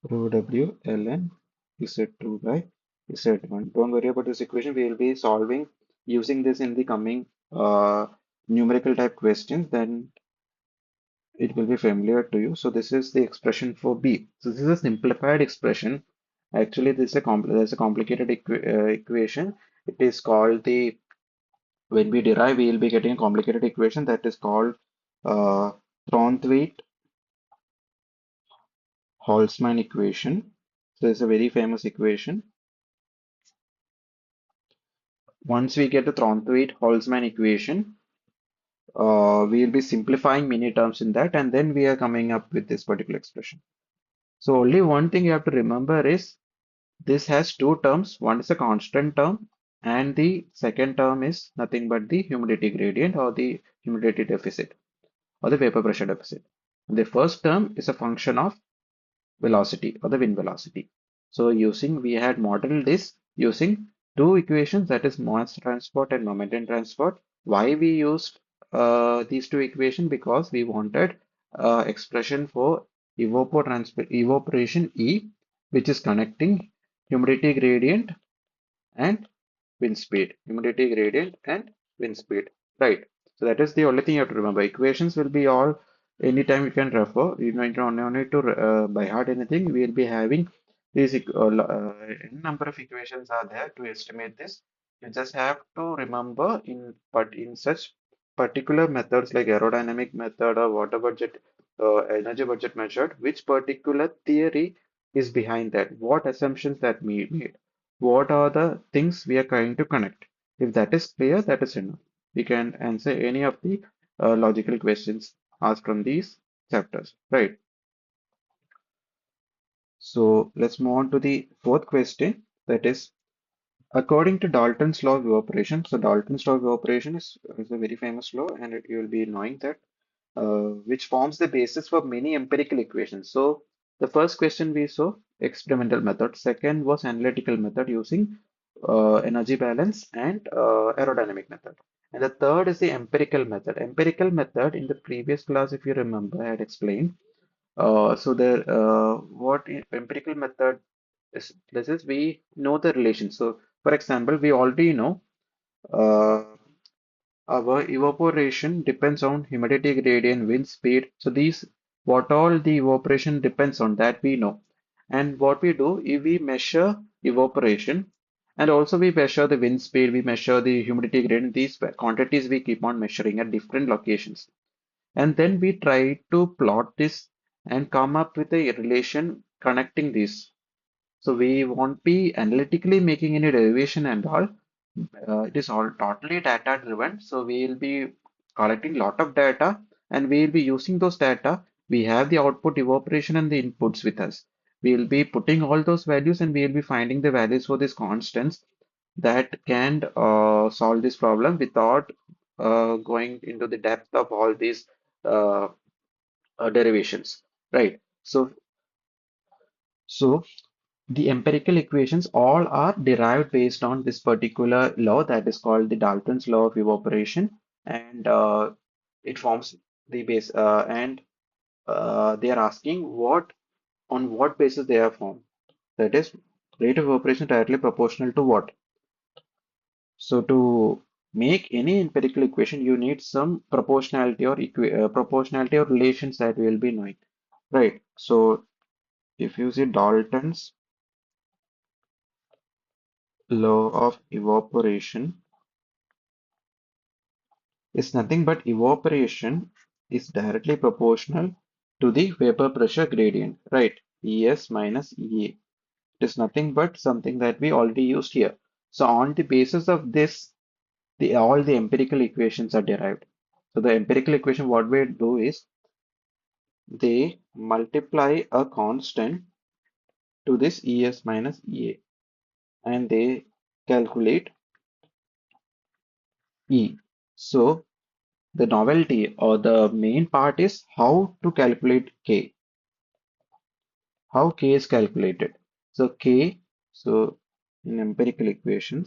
ln Z2 by Z1. Don't worry about this equation. We will be solving using this in the coming numerical type questions. Then it will be familiar to you. So this is the expression for B. So this is a simplified expression. Actually, this is there's a complicated equation. It is called the when we derive, we will be getting a complicated equation that is called uh, Thorndike-Holzmann equation. So it's a very famous equation. Once we get the Thorndike-Holzmann equation, we will be simplifying many terms in that, and then we are coming up with this particular expression. So only one thing you have to remember is this has two terms. One is a constant term, and the second term is nothing but the humidity gradient or the humidity deficit or the vapor pressure deficit. The first term is a function of velocity or the wind velocity. So we had modeled this using two equations, that is mass transport and momentum transport. Why we used these two equations? Because we wanted expression for evaporation E, which is connecting humidity gradient and wind speed, humidity gradient and wind speed, right? So that is the only thing you have to remember. Equations will be all anytime you can refer. You don't need to by heart anything. We will be having these n number of equations are there to estimate this. You just have to remember in such particular methods like aerodynamic method or water budget, energy budget method, which particular theory is behind that, what assumptions that we made, what are the things we are trying to connect. If that is clear, that is enough. We can answer any of the logical questions asked from these chapters, right? So let's move on to the fourth question. That is, according to Dalton's law of evaporation. So Dalton's law of evaporation is a very famous law, and you will be knowing that which forms the basis for many empirical equations. So the first question we saw experimental method. Second was analytical method using energy balance and aerodynamic method. And the third is the empirical method. Empirical method in the previous class, if you remember, I had explained. What empirical method is, this is we know the relation. So for example, we already know uh, our evaporation depends on humidity gradient, wind speed. So these, what all the evaporation depends on, that we know. And what we do, if we measure evaporation and also we measure the wind speed, we measure the humidity gradient, these quantities we keep on measuring at different locations. And then we try to plot this and come up with a relation connecting these. So we won't be analytically making any derivation and all. It is all totally data driven. So we will be collecting lot of data and we will be using those data. We have the output evaporation and the inputs with us. We will be putting all those values and we will be finding the values for these constants that can solve this problem without going into the depth of all these uh, derivations, right? So the empirical equations all are derived based on this particular law that is called the Dalton's law of evaporation, and it forms the base. And they are asking what basis they are formed. That is, rate of evaporation directly proportional to what? So to make any empirical equation, you need some proportionality or relations that we will be knowing, right? So if you see Dalton's law of evaporation is nothing but evaporation is directly proportional to the vapor pressure gradient, right? ES minus EA. It is nothing but something that we already used here. So on the basis of this, all the empirical equations are derived. So the empirical equation, what we do is they multiply a constant to this ES minus EA and they calculate E. So the novelty or the main part is how to calculate K, how K is calculated. So K, so in empirical equation.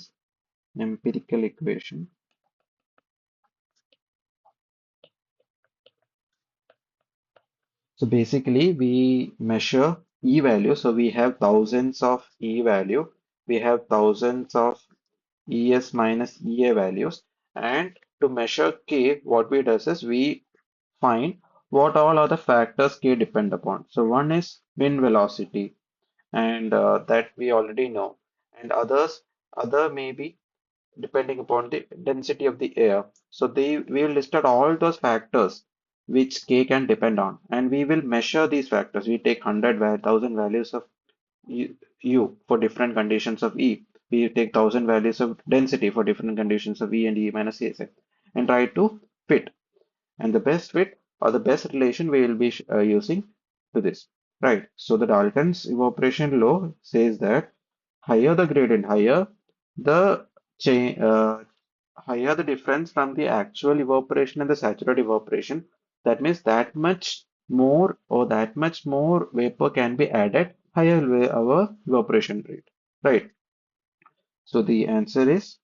So basically we measure E value. So we have thousands of E value. We have thousands of ES minus EA values. And to measure K, what we does is we find what all other factors K depend upon. So one is wind velocity, and that we already know. And other maybe depending upon the density of the air. So we will listed all those factors which K can depend on, and we will measure these factors. We take 1,000 values of U for different conditions of E. We take 1,000 values of density for different conditions of E and E minus CSF and try to fit. And the best fit or the best relation we will be using to this. Right. So the Dalton's evaporation law says that higher the gradient, the change, higher the difference from the actual evaporation and the saturated evaporation. That means that much more or that much more vapor can be added, higher our evaporation rate. Right. So the answer is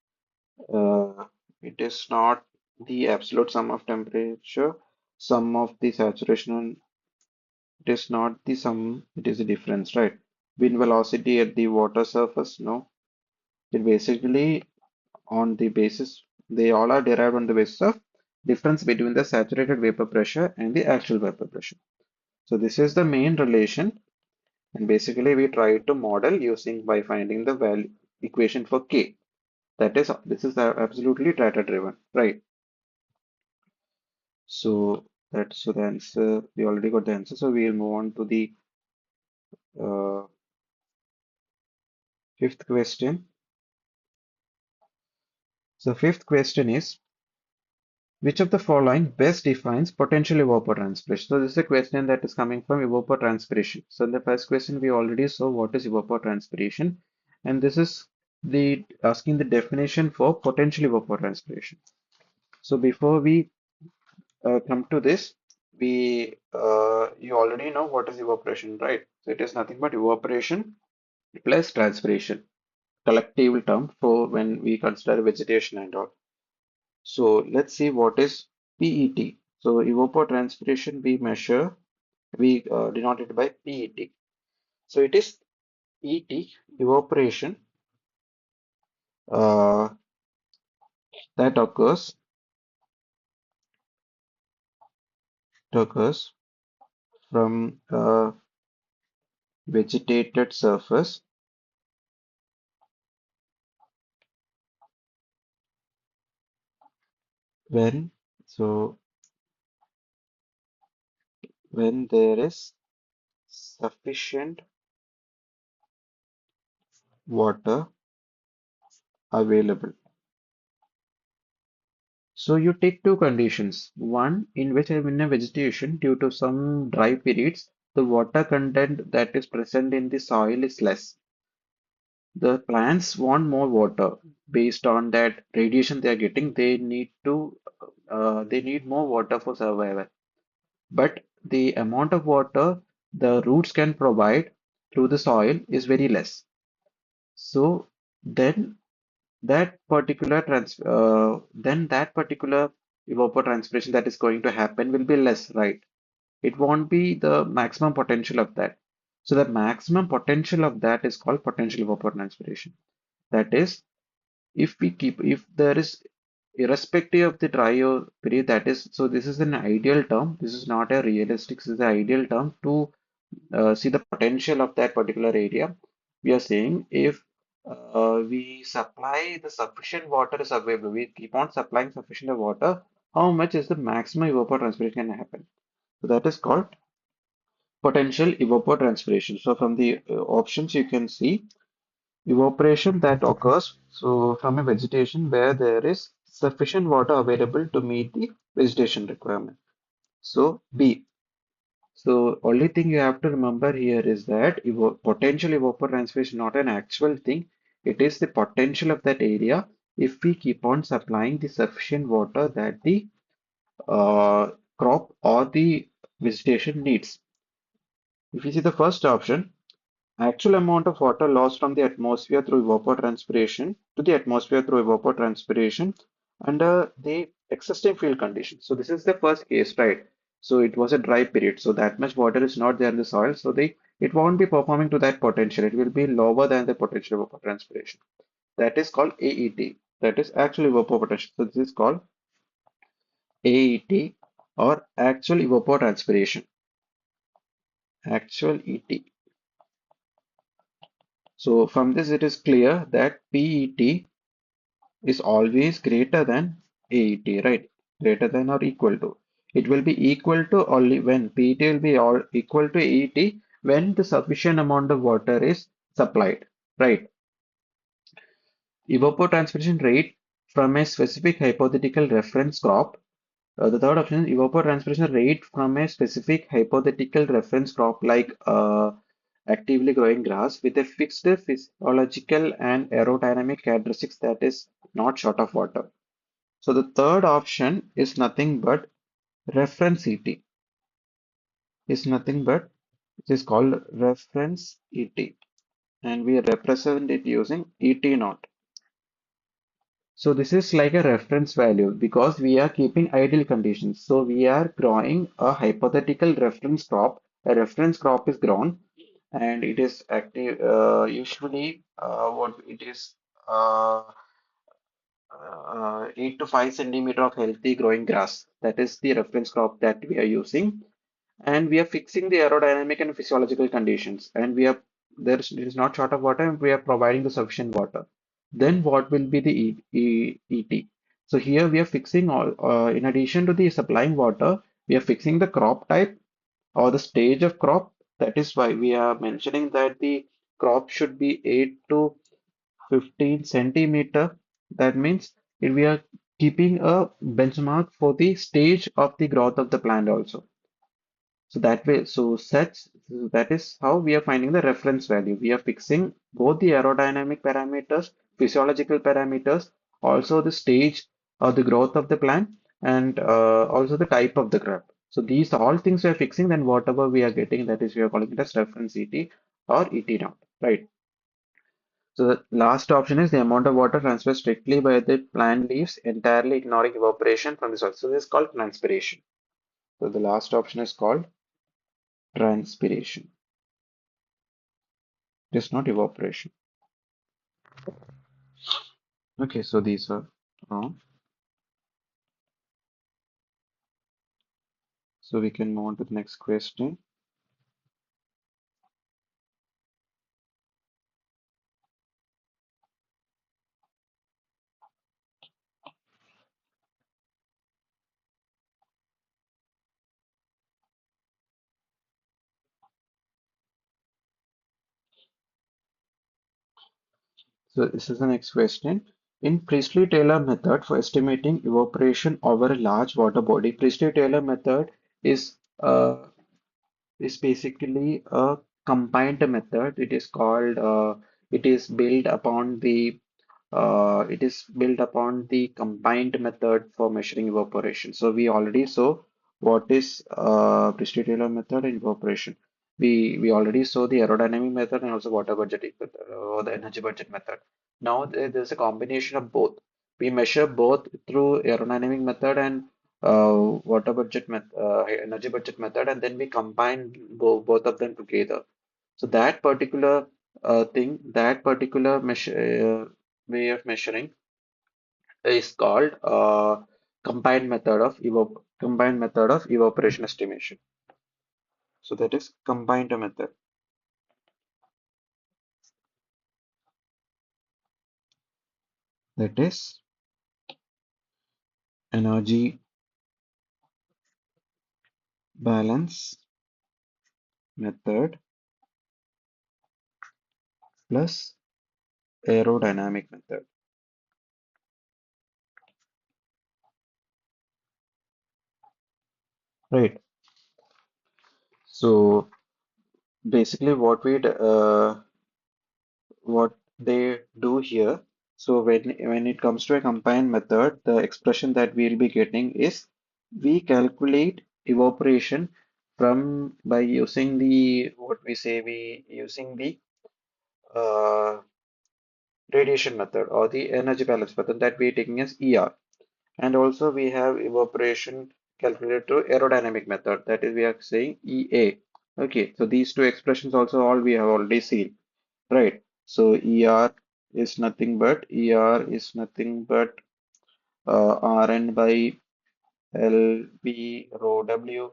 it is not the absolute sum of temperature, sum of the saturation, it is not the sum, it is the difference, right? Wind velocity at the water surface, no. It basically on the basis, they all are derived on the basis of difference between the saturated vapor pressure and the actual vapor pressure. So this is the main relation, and basically we try to model using by finding the value equation for K. That is, this is absolutely data driven, right? So that's so the answer. We already got the answer. So we'll move on to the uh, fifth question. So fifth question is, which of the following best defines potential evapotranspiration? So this is a question that is coming from evapotranspiration. So in the first question, we already saw what is evapotranspiration, and this is the asking the definition for potential evapotranspiration. So before we come to this, we you already know what is evaporation, right? So it is nothing but evaporation plus transpiration, collective term for when we consider vegetation and all. So let's see what is PET. So evapotranspiration we measure, we denote it by PET. So it is ET, evaporation, uh, that occurs from a vegetated surface when so when there is sufficient water available. So you take two conditions. One in which in a vegetation, due to some dry periods, the water content that is present in the soil is less. The plants want more water based on that radiation they are getting. They need more water for survival. But the amount of water the roots can provide through the soil is very less. So then that particular evapotranspiration that is going to happen will be less, right? It won't be the maximum potential of that. So the maximum potential of that is called potential evapotranspiration. That is, if there is irrespective of the dry or period, that is, so this is an ideal term. This is not a realistic, this is the ideal term to see the potential of that particular area. We are saying if we supply the sufficient water is available, we keep on supplying sufficient water, how much is the maximum evapotranspiration can happen? So that is called potential evapotranspiration. So from the options you can see evaporation that occurs so from a vegetation where there is sufficient water available to meet the vegetation requirement. So B. So only thing you have to remember here is that potential evapotranspiration is not an actual thing. It is the potential of that area if we keep on supplying the sufficient water that the uh, crop or the vegetation needs. If you see the first option, actual amount of water lost from the atmosphere through evapotranspiration to the atmosphere through evapotranspiration under the existing field conditions. So this is the first case, right? So it was a dry period, so that much water is not there in the soil, so it won't be performing to that potential. It will be lower than the potential evapotranspiration. That is called AET. That is actual evapotranspiration. So this is called AET or actual evapotranspiration. Actual ET. So from this it is clear that PET is always greater than AET, right? Greater than or equal to. It will be equal to only when PET will be all equal to AET when the sufficient amount of water is supplied, right? Evapotranspiration rate from a specific hypothetical reference crop. The third option is evapotranspiration rate from a specific hypothetical reference crop like actively growing grass with a fixed physiological and aerodynamic characteristics that is not short of water. So the third option is nothing but reference ET. Is nothing but it is called reference ET, and we represent it using ET naught. So this is like a reference value because we are keeping ideal conditions. So we are growing a hypothetical reference crop. A reference crop is grown and it is active. Usually, what it is 8 to 5 centimeter of healthy growing grass. That is the reference crop that we are using, and we are fixing the aerodynamic and physiological conditions, and we are it is not short of water, and we are providing the sufficient water. Then what will be the ET? So here we are fixing all, in addition to the supplying water, we are fixing the crop type or the stage of crop. That is why we are mentioning that the crop should be 8 to 15 centimeter. That means if we are keeping a benchmark for the stage of the growth of the plant also. So that way, so that is how we are finding the reference value. We are fixing both the aerodynamic parameters, physiological parameters, also the stage or the growth of the plant, and also the type of the crop. So these all things we are fixing. Then whatever we are getting, that is we are calling it as reference ET or ET naught, right? So the last option is the amount of water transferred strictly by the plant leaves, entirely ignoring evaporation from the soil. So this is called transpiration. So the last option is called transpiration. It is not evaporation. Okay, so these are wrong. So we can move on to the next question. So this is the next question. In Priestley-Taylor method for estimating evaporation over a large water body, Priestley-Taylor method is is basically a combined method. It is called, it is built upon the it is built upon the combined method for measuring evaporation. So we already saw what is Priestley-Taylor method and evaporation. We already saw the aerodynamic method and also water budgeting method or the energy budget method. Now there's a combination of both. We measure both through aerodynamic method and water budget method, energy budget method, and then we combine both of them together. So that particular that particular measure way of measuring is called combined method of evaporation estimation. So that is combined method. That is energy balance method plus aerodynamic method. Right. So basically, what they do here. So when it comes to a combined method, the expression that we'll be getting is We calculate evaporation from by using the what we say we using the uh, radiation method or the energy balance method that we are taking as ER. And also we have evaporation calculated to aerodynamic method, that is we are saying EA. Okay, so these two expressions also all we have already seen, right? So ER is nothing but Rn by LB rho W.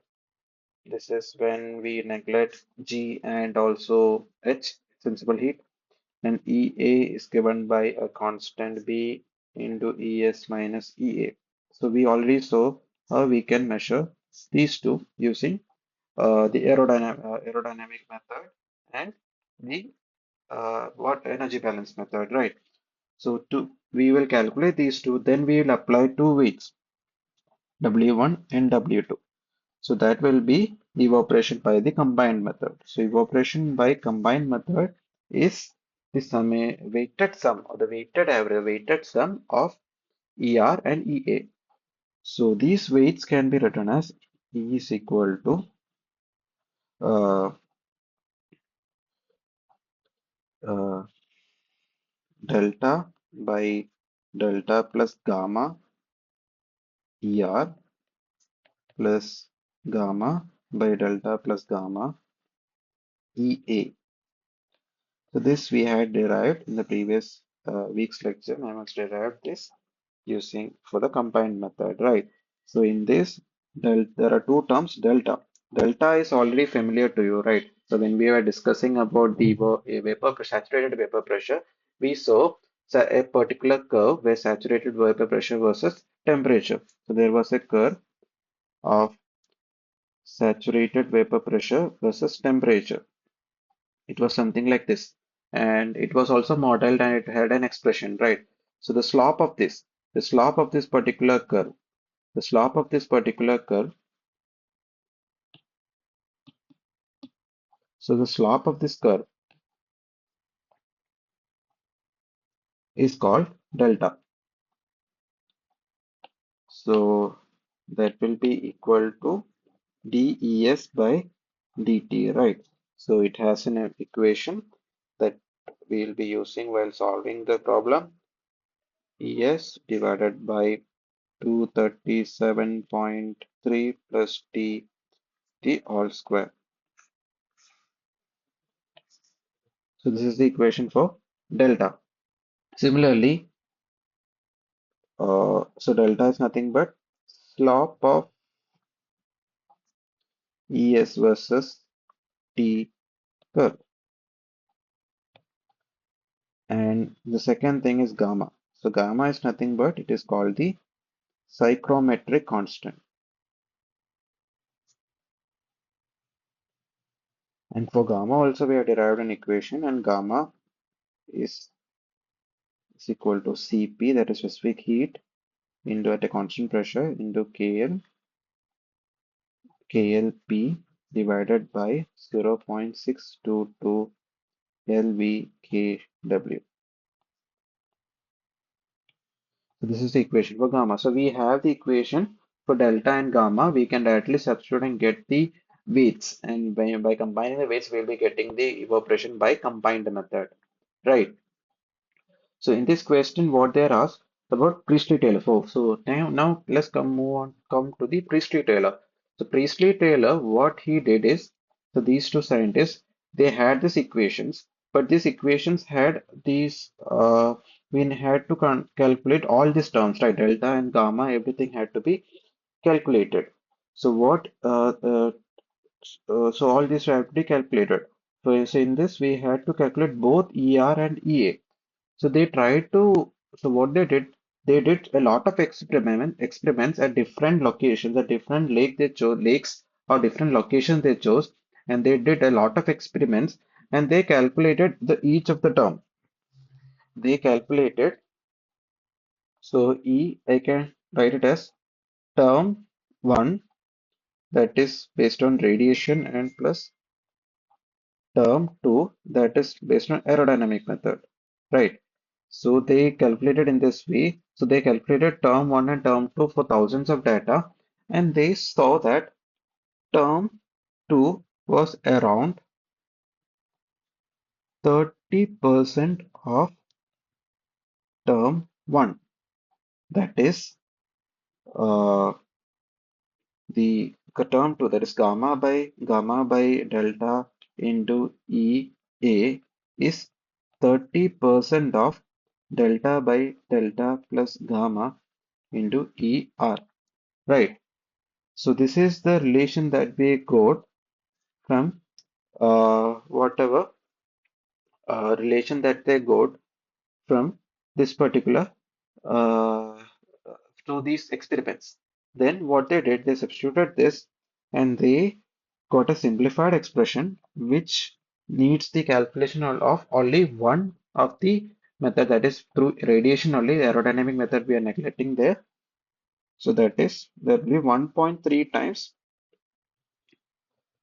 This is when we neglect G and also H, sensible heat, and EA is given by a constant B into ES minus EA. So we already saw how we can measure these two using the aerodynamic method and the what energy balance method, right? So we will calculate these two, then we will apply two weights, W1 and W2. So that will be evaporation by the combined method. So evaporation by combined method is the weighted sum or the weighted sum of ER and EA. So these weights can be written as E is equal to uh, uh, delta by delta plus gamma ER plus gamma by delta plus gamma EA. So this we had derived in the previous week's lecture. I must derive this using for the combined method, right? So in this, there are two terms, delta. Delta is already familiar to you, right? So when we were discussing about the saturated vapor pressure, we saw a particular curve where saturated vapor pressure versus temperature. So there was a curve of saturated vapor pressure versus temperature. It was something like this. And it was also modeled and it had an expression, right? So the slope of this particular curve, the slope of this particular curve, so the slope of this curve is called delta. So that will be equal to dES by dt, right? So it has an equation that we'll be using while solving the problem. ES divided by 237.3 plus t all square. So this is the equation for delta. Similarly, so delta is nothing but slope of ES versus T curve. And the second thing is gamma. So gamma is nothing but it is called the psychrometric constant. And for gamma also we have derived an equation, and gamma is, is equal to Cp, that is specific heat, into at a constant pressure into KLP divided by 0.622 LVKW. So this is the equation for gamma. So we have the equation for delta and gamma. We can directly substitute and get the weights. And by combining the weights, we'll be getting the evaporation by combined method. Right. So in this question, what they're asked about Priestley-Taylor. So now let's come to the Priestley-Taylor. So Priestley-Taylor, what he did is, so these two scientists, they had these equations, but these equations had these, we had to calculate all these terms, right? Delta and gamma, everything had to be calculated. So so all these have to be calculated. So in this, we had to calculate both ER and EA. So they tried to, so what they did a lot of experiments at different locations, at different lakes or different locations they chose, and they did a lot of experiments, and they calculated the each of the term. They calculated, so I can write it as term one, that is based on radiation, and plus term 2, that is based on aerodynamic method, right? So they calculated in this way. So they calculated term 1 and term 2 for thousands of data, and they saw that term 2 was around 30% of term 1. That is uh, the term 2, that is gamma by delta into EA is 30% of delta by delta plus gamma into ER. Right. So this is the relation that we got from whatever relation that they got from this particular uh, to these experiments. Then what they did, they substituted this and they got a simplified expression which needs the calculation of only one of the method, that is through radiation only. The aerodynamic method we are neglecting there. So that is, there will be 1.3 times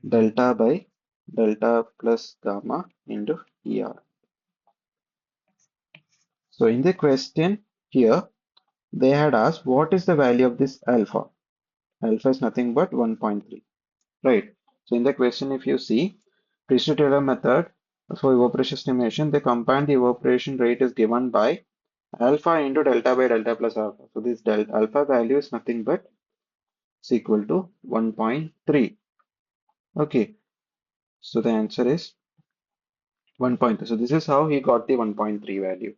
delta by delta plus gamma into ER. So in the question here, they had asked what is the value of this alpha? Alpha is nothing but 1.3, right? So in the question, if you see, Priestley-Taylor method for evaporation estimation, the combined evaporation rate is given by alpha into delta by delta plus alpha. So this delta alpha value is nothing but is equal to 1.3. Okay, so the answer is 1.3. So this is how he got the 1.3 value.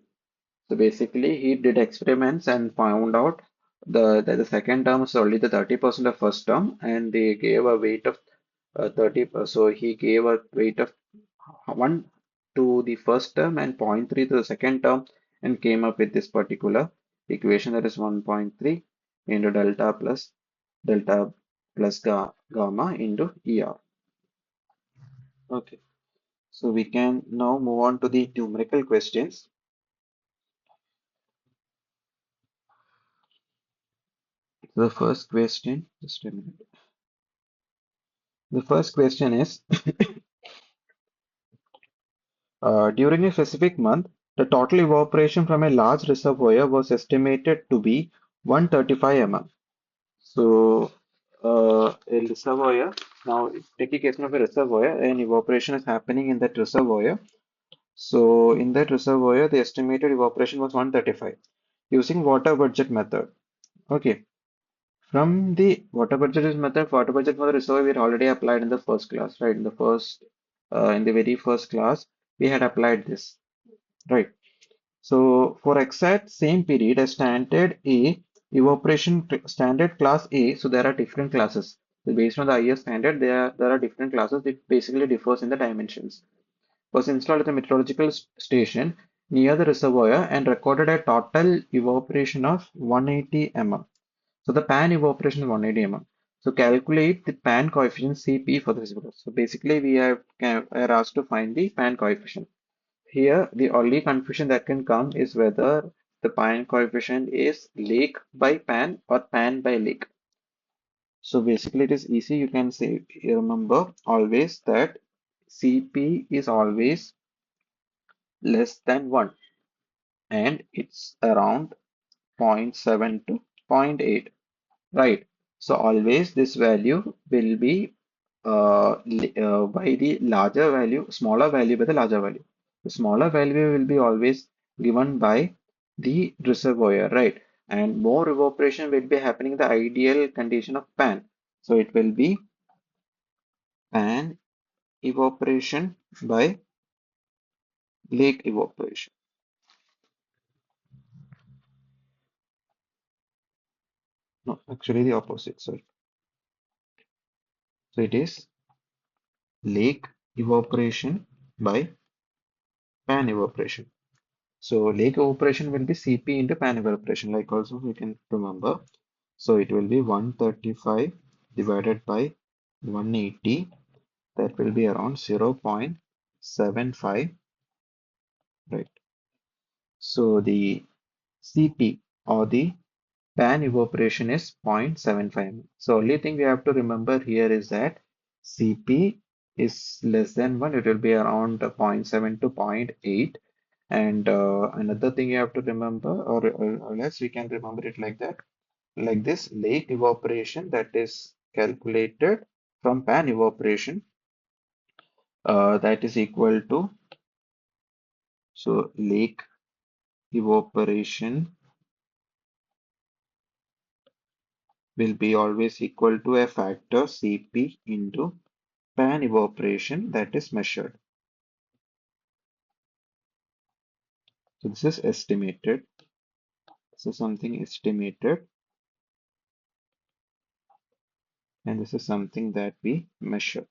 So basically, he did experiments and found out that the second term is only the 30% of first term, and they gave a weight of 30. So he gave a weight of 1 to the first term and zero point 0.3 to the second term, and came up with this particular equation, that is 1.3 into delta plus gamma into ER. Okay, so we can now move on to the numerical questions. The first question, just a minute. The first question is during a specific month, the total evaporation from a large reservoir was estimated to be 135 mm. So, a reservoir, now take a case of a reservoir, and evaporation is happening in that reservoir. So, in that reservoir, the estimated evaporation was 135 using water budget method. Okay. From the water budget method, water budget for the reservoir we had already applied in the first class, right? In the very first class, we had applied this, right? So for exact same period, a standard A standard class A. So there are different classes. So based on the IS standard, there are different classes. It basically differs in the dimensions. Was installed at the meteorological station near the reservoir and recorded a total evaporation of 180 mm. So the pan evaporation is 180 mm. So calculate the pan coefficient Cp for this. So basically are asked to find the pan coefficient. Here the only confusion that can come is whether the pan coefficient is lake by pan or pan by lake. So basically it is easy. You can say, remember always that Cp is always less than 1 and it's around 0.7 to 0.8. Right. So always this value will be by the larger value, smaller value by the larger value. The smaller value will be always given by the reservoir, right? And more evaporation will be happening in the ideal condition of pan. So it will be pan evaporation by lake evaporation. No, actually the opposite. Sorry. So it is lake evaporation by pan evaporation. So lake evaporation will be Cp into pan evaporation, like also we can remember. So it will be 135 divided by 180. That will be around 0.75, right? So the Cp or the pan evaporation is 0.75. So only thing we have to remember here is that Cp is less than 1. It will be around zero point 0.7 to zero point 0.8. And another thing you have to remember, or else we can remember it like that. like this lake evaporation that is calculated from pan evaporation, that is equal to, so lake evaporation will be always equal to a factor Cp into pan evaporation that is measured. So this is estimated. This is something estimated, and this is something that we measure.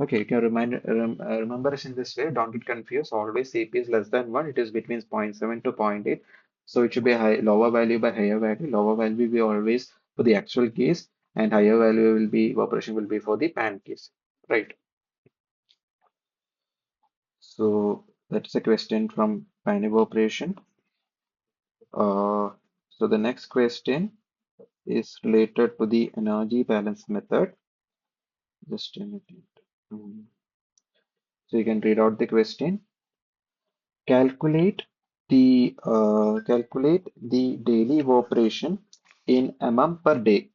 Okay, you can remember us in this way. Don't get confused. Always Cp is less than 1. It is between zero point 0.7 to zero point 0.8. So it should be high, lower value by higher value. Lower value will be always for the actual case, and higher value will be evaporation will be for the pan case. Right. So that's a question from pan evaporation. So the next question is related to the energy balance method. Just a minute. Mm. So you can read out the question. Calculate the daily evaporation in mm per day.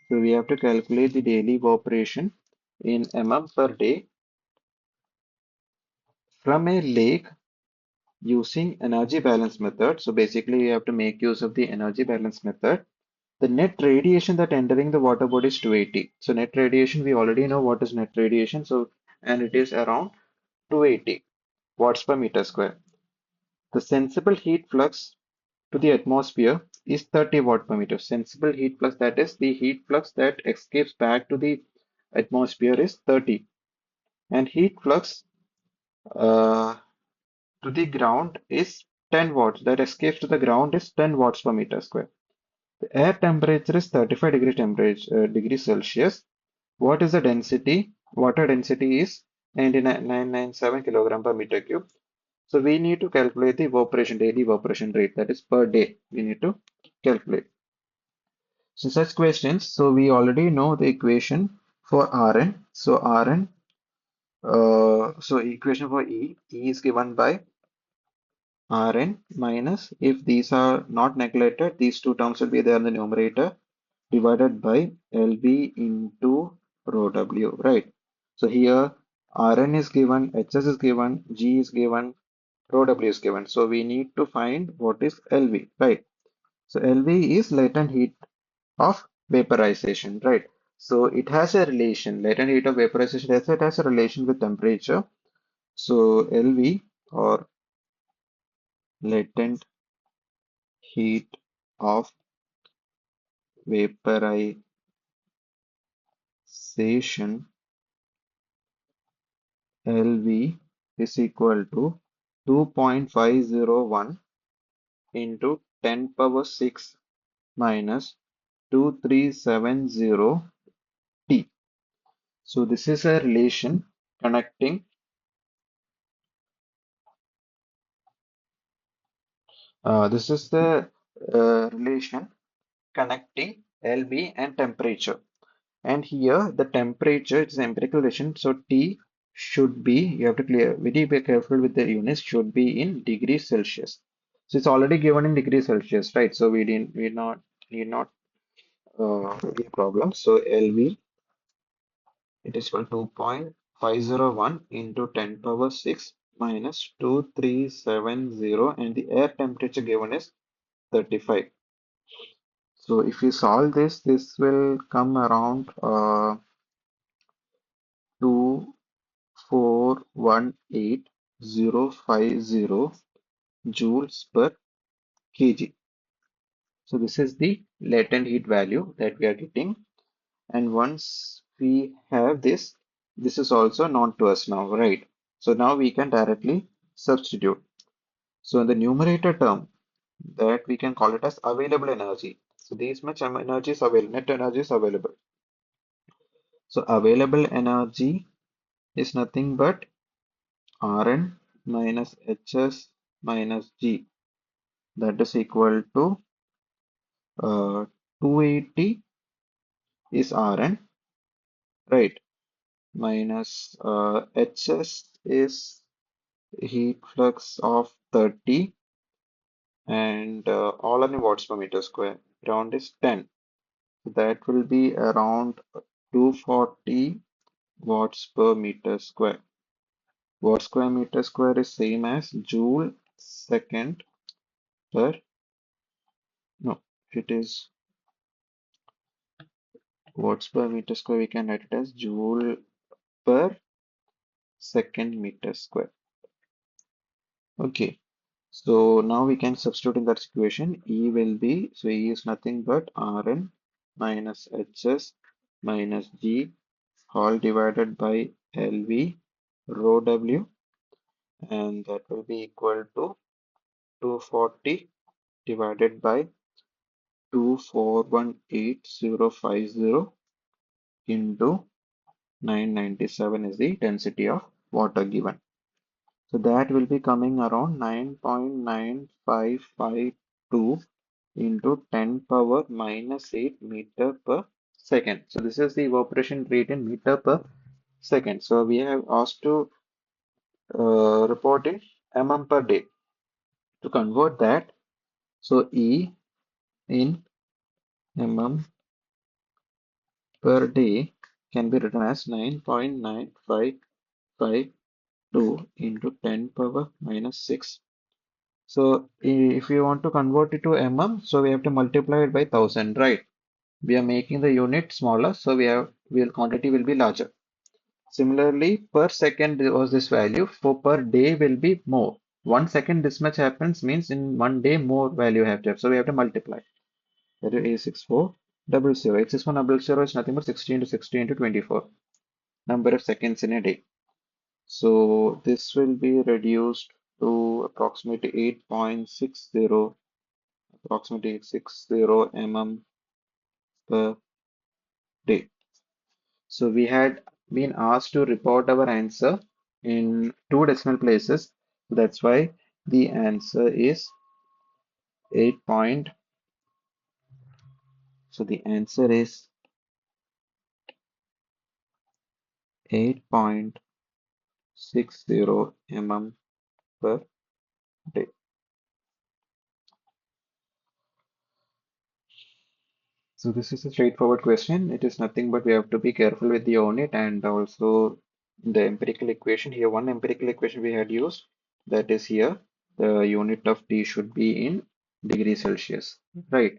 So we have to calculate the daily evaporation in mm per day from a lake using energy balance method. So basically, you have to make use of the energy balance method. The net radiation that entering the water body is 280. So net radiation, we already know what is net radiation. So and it is around 280 watts per meter square. The sensible heat flux to the atmosphere is 30 watt per meter. Sensible heat flux, that is the heat flux that escapes back to the atmosphere, is 30. And heat flux uh, to the ground is 10 watts. That escapes to the ground is 10 watts per meter square. The air temperature is 35 degree temperature, degrees Celsius. What is the density? Water density is 9997 kilogram per meter cube. So we need to calculate the evaporation, daily evaporation rate, that is per day. We need to calculate. So such questions, so we already know the equation for Rn. So Rn, so equation for E is given by Rn minus, if these are not neglected, these two terms will be there in the numerator, divided by Lb into rho W, right? So here Rn is given, Hs is given, G is given, rho W is given. So we need to find what is Lv, right? So Lv is latent heat of vaporization, right? So it has a relation, latent heat of vaporization, it has a relation with temperature. So Lv, or latent heat of vaporization, Lv is equal to 2.501 into 10 power 6 minus 2370 T. So this is a relation connecting, this is the relation connecting Lv and temperature. And here the temperature is empirical relation. So T should be, you have to very be careful with the units, should be in degrees Celsius. So it's already given in degrees Celsius, right? So we not need not be a problem. So Lv, it is equal to 2.501 into 10 power 6 minus 2370, and the air temperature given is 35. So if you solve this, this will come around 2418050 joules per kg. So this is the latent heat value that we are getting. And once we have this, this is also known to us now, right? So now we can directly substitute. So in the numerator term, that we can call it as available energy. So this much energy is available, net energy is available. So available energy is nothing but Rn minus Hs minus G, that is equal to 280 is Rn, right? Minus Hs is heat flux of 30, and all in watts per meter square. ground is 10. So that will be around 240 watts per meter square. Watt square meter square is same as joule second per, no, it is watts per meter square. We can write it as joule per second meter square. Okay. So now we can substitute in that equation. E will be, so E is nothing but Rn minus Hs minus G all divided by LV rho W, and that will be equal to 240 divided by 2418050 into 997 is the density of water given. So that will be coming around 9.9552 into 10 power minus 8 meter per second. So this is the evaporation rate in meter per second. So we have asked to report in mm per day. To convert that, so E in mm per day can be written as 9.9552 into 10 power minus 6. So if you want to convert it to mm, so we have to multiply it by 1000, right? We are making the unit smaller, so quantity will be larger. Similarly, per second was this value, for per day will be more. 1 second this much happens means in 1 day more value have to have. So we have to multiply. That is 86400. 86400 is nothing but 60 into 60 into 24. Number of seconds in a day. So this will be reduced to approximately 8.60 mm per day. So we had been asked to report our answer in two decimal places. That's why the answer is 8 point. So the answer is 8.60 mm per day. So this is a straightforward question. It is nothing but we have to be careful with the unit and also the empirical equation. Here, one empirical equation we had used, that is here. The unit of T should be in degrees Celsius, right?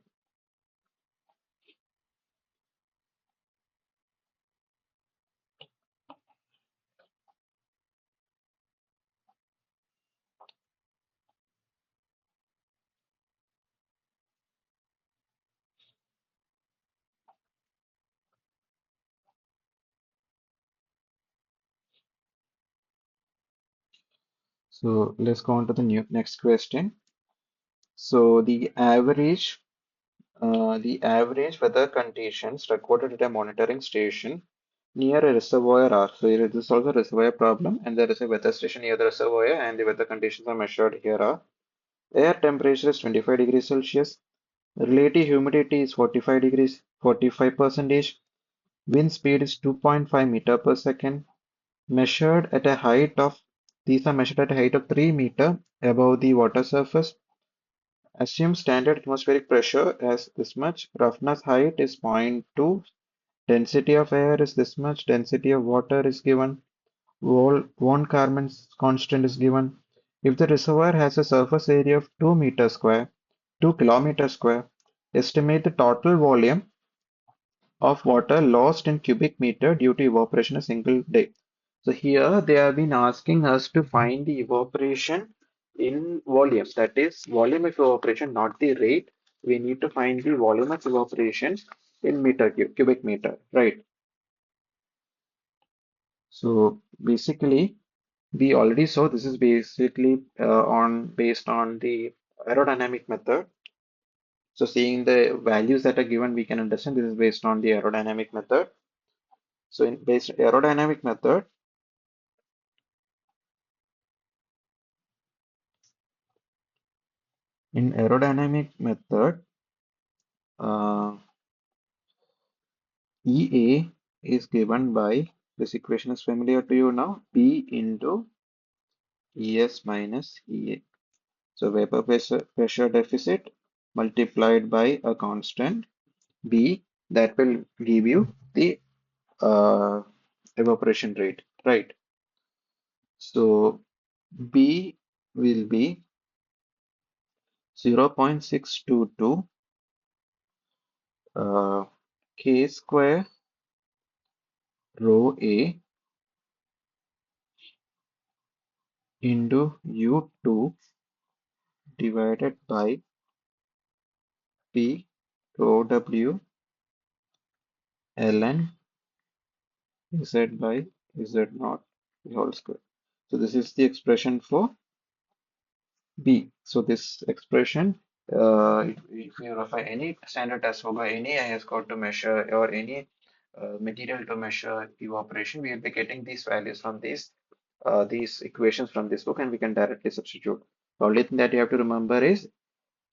So let's go on to the next question. So the average weather conditions recorded at a monitoring station near a reservoir are. So here this is also a reservoir problem, and there is a weather station near the reservoir, and the weather conditions are measured here are. Air temperature is 25 degrees Celsius. Relative humidity is 45 degrees, 45 percentage. Wind speed is 2.5 meter per second. Measured at a height of, these are measured at a height of 3 meter above the water surface. Assume standard atmospheric pressure as this much. Roughness height is 0.2. Density of air is this much. Density of water is given. Von Karman's constant is given. If the reservoir has a surface area of 2 meters square, 2 kilometers square, estimate the total volume of water lost in cubic meter due to evaporation a single day. So here they have been asking us to find the evaporation in volume. That is volume of evaporation, not the rate. We need to find the volume of evaporation in cubic meter, right? So basically, we already saw this is basically on based on the aerodynamic method. So seeing the values that are given, we can understand this is based on the aerodynamic method. So in based aerodynamic method, in aerodynamic method, uh, EA is given by, this equation is familiar to you now, P into ES minus EA. So vapor pressure deficit multiplied by a constant B that will give you the uh, evaporation rate, right? So B will be 0.622 uh, K square rho A into U2 divided by P rho W ln Z by Z naught the whole square. So this is the expression for B. So this expression, if you refer any standard test hoga, any IS code to measure or any material to measure evaporation, we will be getting these values from these equations from this book, and we can directly substitute. The only thing that you have to remember is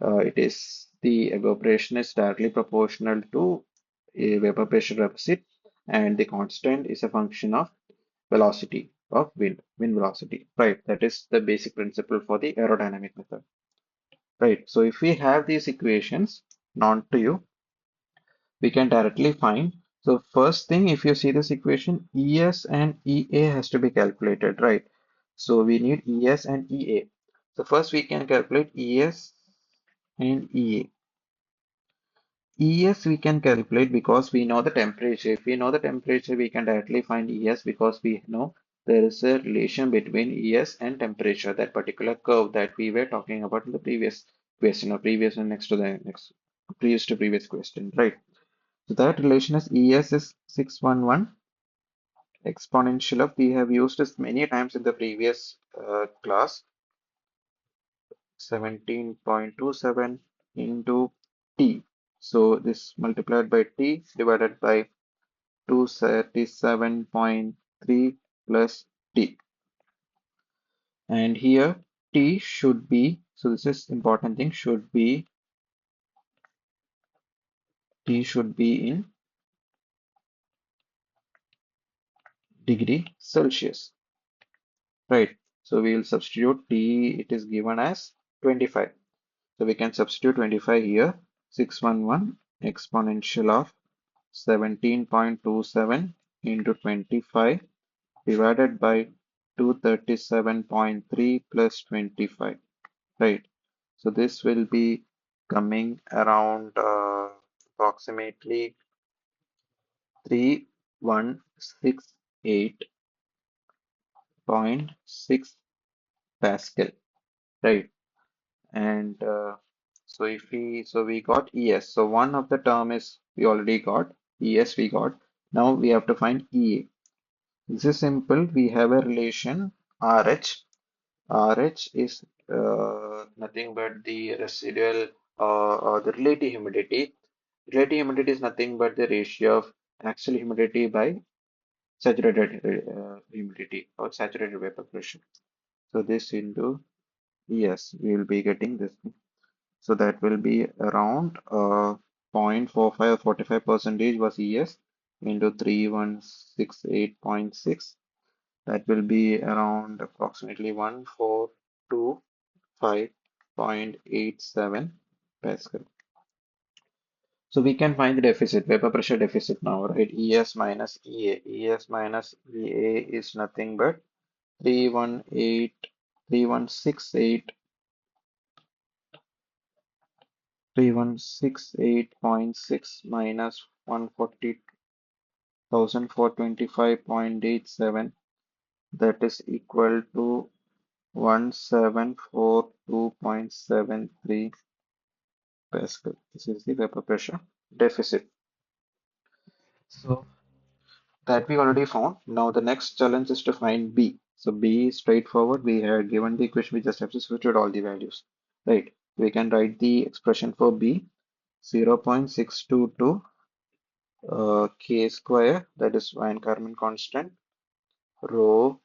it is the evaporation is directly proportional to a vapor pressure deficit, and the constant is a function of velocity of wind velocity, right? That is the basic principle for the aerodynamic method. Right. So if we have these equations known to you, we can directly find. So first thing, if you see this equation, ES and EA has to be calculated, right? So we need ES and EA. So first we can calculate ES and EA. ES we can calculate because we know the temperature. If we know the temperature, we can directly find ES because we know there is a relation between ES and temperature, that particular curve that we were talking about in the previous question or previous and next to the next previous to previous question, right? So that relation is ES is 611 exponential of, we have used this many times in the previous class, 17.27 into T. So this multiplied by T divided by 237.3 plus T. And here T should be, so this is important thing, T should be in degree Celsius, right? So we will substitute T, it is given as 25. So we can substitute 25 here, 611 exponential of 17.27 into 25 divided by 237.3 plus 25, right? So this will be coming around approximately 3168.6 Pascal, right? And so we got ES. So one of the term is we already got ES we got. Now we have to find EA. This is simple. We have a relation RH. RH is nothing but the residual or the relative humidity. Relative humidity is nothing but the ratio of actual humidity by saturated humidity or saturated vapor pressure. So this into ES, we will be getting this. So that will be around 0.45 or 45 percentage was ES into 3168.6. That will be around approximately 1425.87 Pascal. So we can find the deficit, vapor pressure deficit now, right? ES minus EA. ES minus EA is nothing but 318, 3168, 3168.6 minus 140,425.87. That is equal to 1742.73 Pascal. This is the vapor pressure deficit. So that we already found. Now the next challenge is to find B. So B is straightforward. We have given the equation, we just have to substitute all the values. Right. We can write the expression for B, 0.622 K square, that is ion Kármán constant, rho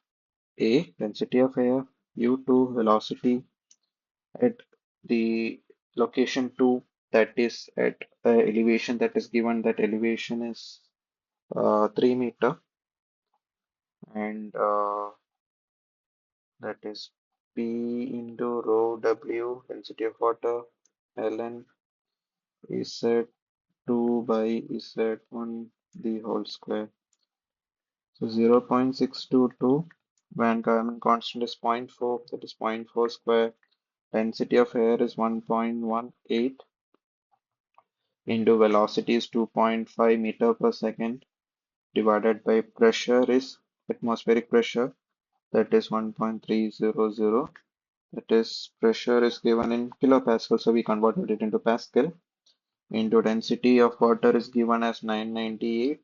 A, density of air, U2, velocity at the location 2, that is at elevation that is given, that elevation is 3 meter, and that is P into rho W, density of water, ln Z2 by Z1 the whole square. So 0.622 when Kalman constant is zero point 0.4, that is zero point 0.4 square. Density of air is 1.18 into velocity is 2.5 meter per second divided by pressure is atmospheric pressure, that is 1.300. That is pressure is given in kilopascal, so we converted it into Pascal. Into density of water is given as 998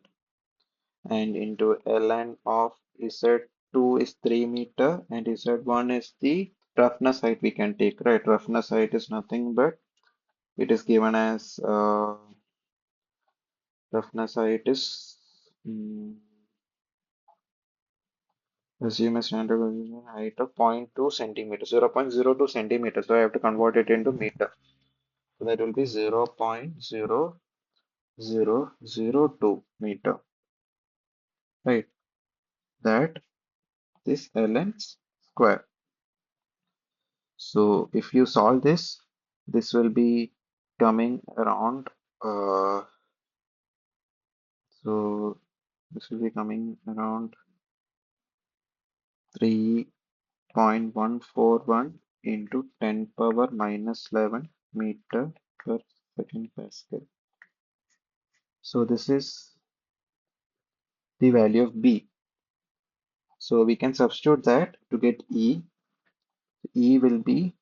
and into ln of Z2 is 3 meter and Z1 is the roughness height we can take, right? Roughness height is nothing but it is given as roughness height is assume a standard height of zero point 0.2 centimeters, 0.02 centimeters. So I have to convert it into meter. So that will be 0.0002 meter, right? That is ln square. So if you solve this, this will be coming around, so this will be coming around 3.141 into 10 power minus 11 meter per second Pascal. So this is the value of B. So we can substitute that to get E. E will be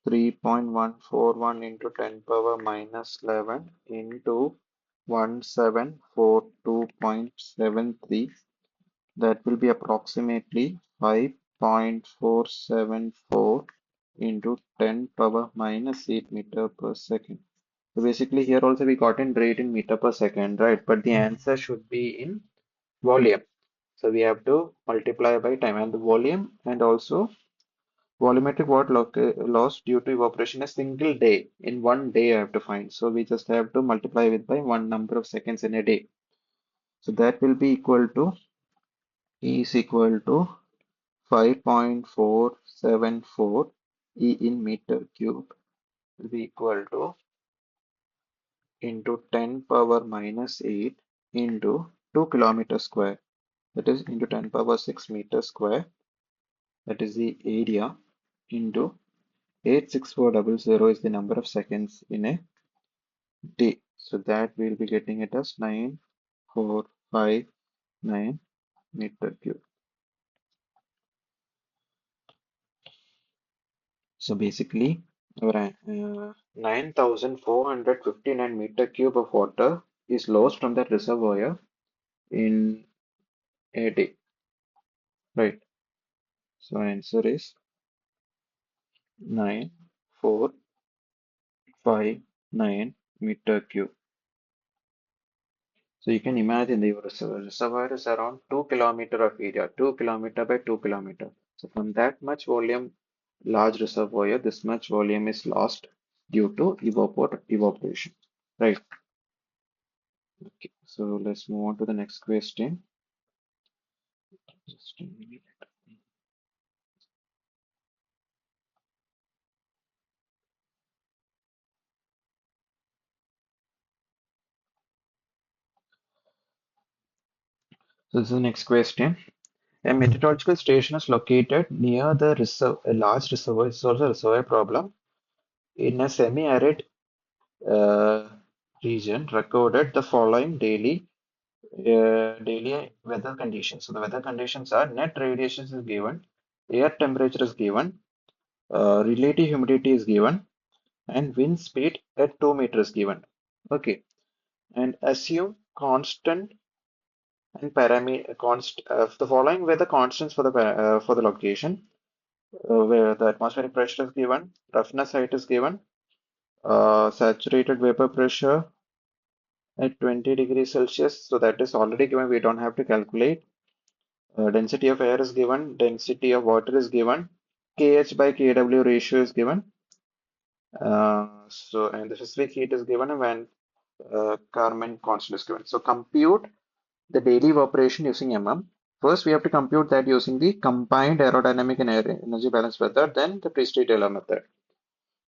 3.141 into 10 power minus 11 into 1742.73. That will be approximately 5.474 into 10 power minus 8 meter per second. So basically here also we got in rate in meter per second, right? But the answer should be in volume. So we have to multiply by time and the volume and also volumetric water loss due to evaporation a single day. In one day I have to find. So we just have to multiply it by one number of seconds in a day. So that will be equal to E is equal to 5.474 E in meter cube will be equal to into 10 power minus 8 into 2 kilometer square. That is into 10 power 6 meter square. That is the area into 86400 is the number of seconds in a day. So that we'll be getting it as 9459 meter cube. So basically, our 9459 meter cube of water is lost from that reservoir in a day, right? So answer is 9459 meter cube. So you can imagine the reservoir is around 2 kilometer of area, 2 kilometer by 2 kilometer. So from that much volume, large reservoir, this much volume is lost due to evaporation, right? Okay, so let's move on to the next question. Just a minute. So this is the next question. A meteorological station is located near the a large reservoir. This is also a reservoir problem in a semi-arid uh, region. Recorded the following daily weather conditions. So the weather conditions are net radiation is given, air temperature is given, relative humidity is given, and wind speed at 2 meters given. Okay, and assume constant and parameter the following were the constants for the location where the atmospheric pressure is given, roughness height is given, saturated vapor pressure at 20 degrees Celsius. So that is already given. We don't have to calculate. Density of air is given, density of water is given, kH by kW ratio is given. And the specific heat is given when Kármán constant is given. So compute the daily evaporation using First, we have to compute that using the combined aerodynamic and energy balance method, then the pre-state Taylor method.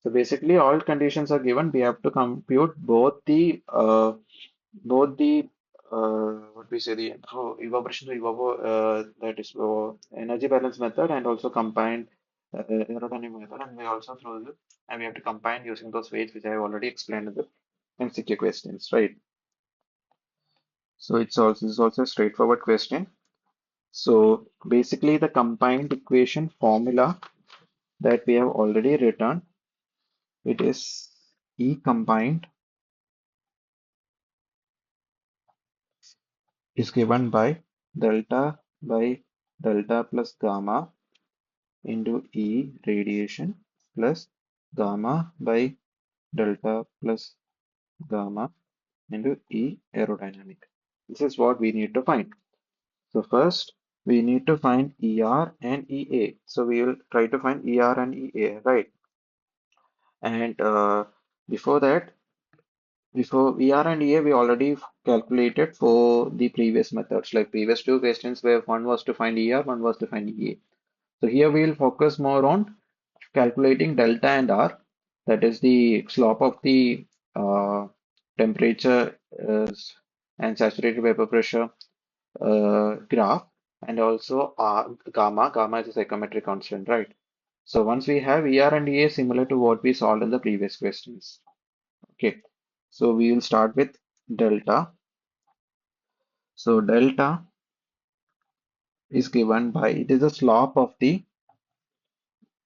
So basically, all conditions are given. We have to compute both the what we say the evaporation to that is energy balance method and also combined aerodynamic method, and we also throw the and we have to combine using those weights which I have already explained in the MCQ questions, right? So this is also a straightforward question. So basically, the combined equation formula that we have already written, it is E combined is given by delta plus gamma into E radiation plus gamma by delta plus gamma into E aerodynamic. This is what we need to find. So first we need to find ER and EA. So we will try to find ER and EA, right? And before that, before ER and EA, we already calculated for the previous methods, like previous two questions where one was to find ER, one was to find EA. So here we will focus more on calculating delta and R, that is the slope of the temperature and saturated vapor pressure graph, and also gamma. Gamma is a psychometric constant, right? So once we have ER and EA similar to what we solved in the previous questions. Okay, so we will start with delta. So delta is given by, it is the slope of the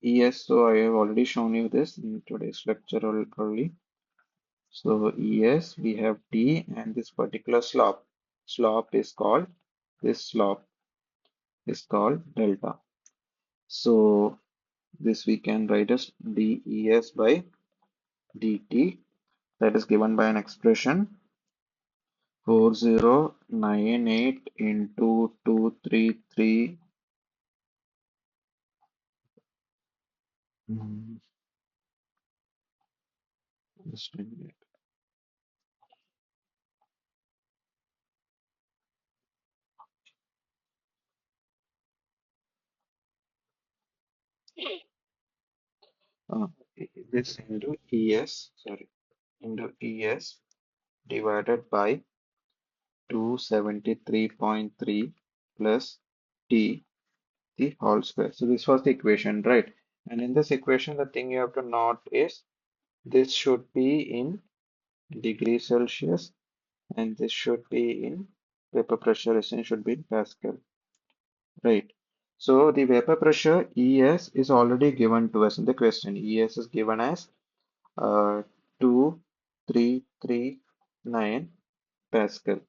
ES. So I have already shown you this in today's lecture early. So ES, we have T and this particular slope. This slope is called delta. So this we can write as dES by dt, that is given by an expression 4098 into 233. mm, just a minute. Uh, this into ES, sorry, into ES divided by 273.3 plus T the whole square. So this was the equation, right? And in this equation, the thing you have to note is this should be in degrees Celsius and this should be in vapor pressure, essentially should be in Pascal, right? So the vapor pressure ES is already given to us in the question. ES is given as 2339 Pascal.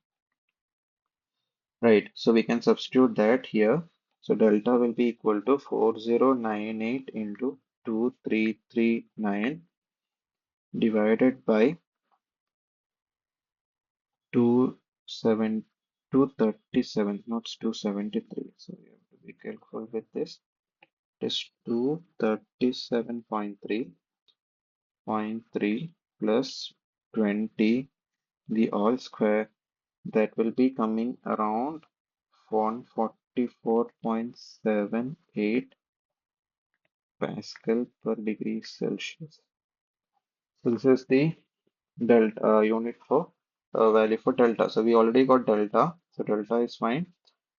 Right, so we can substitute that here. So delta will be equal to 4098 into 2339 divided by 27 237, not 273. So we have to be careful with this. It is 237.3 plus 20 the all square, that will be coming around 144.78 Pascal per degree Celsius. So this is the delta unit for value for delta. So we already got delta. So delta is fine.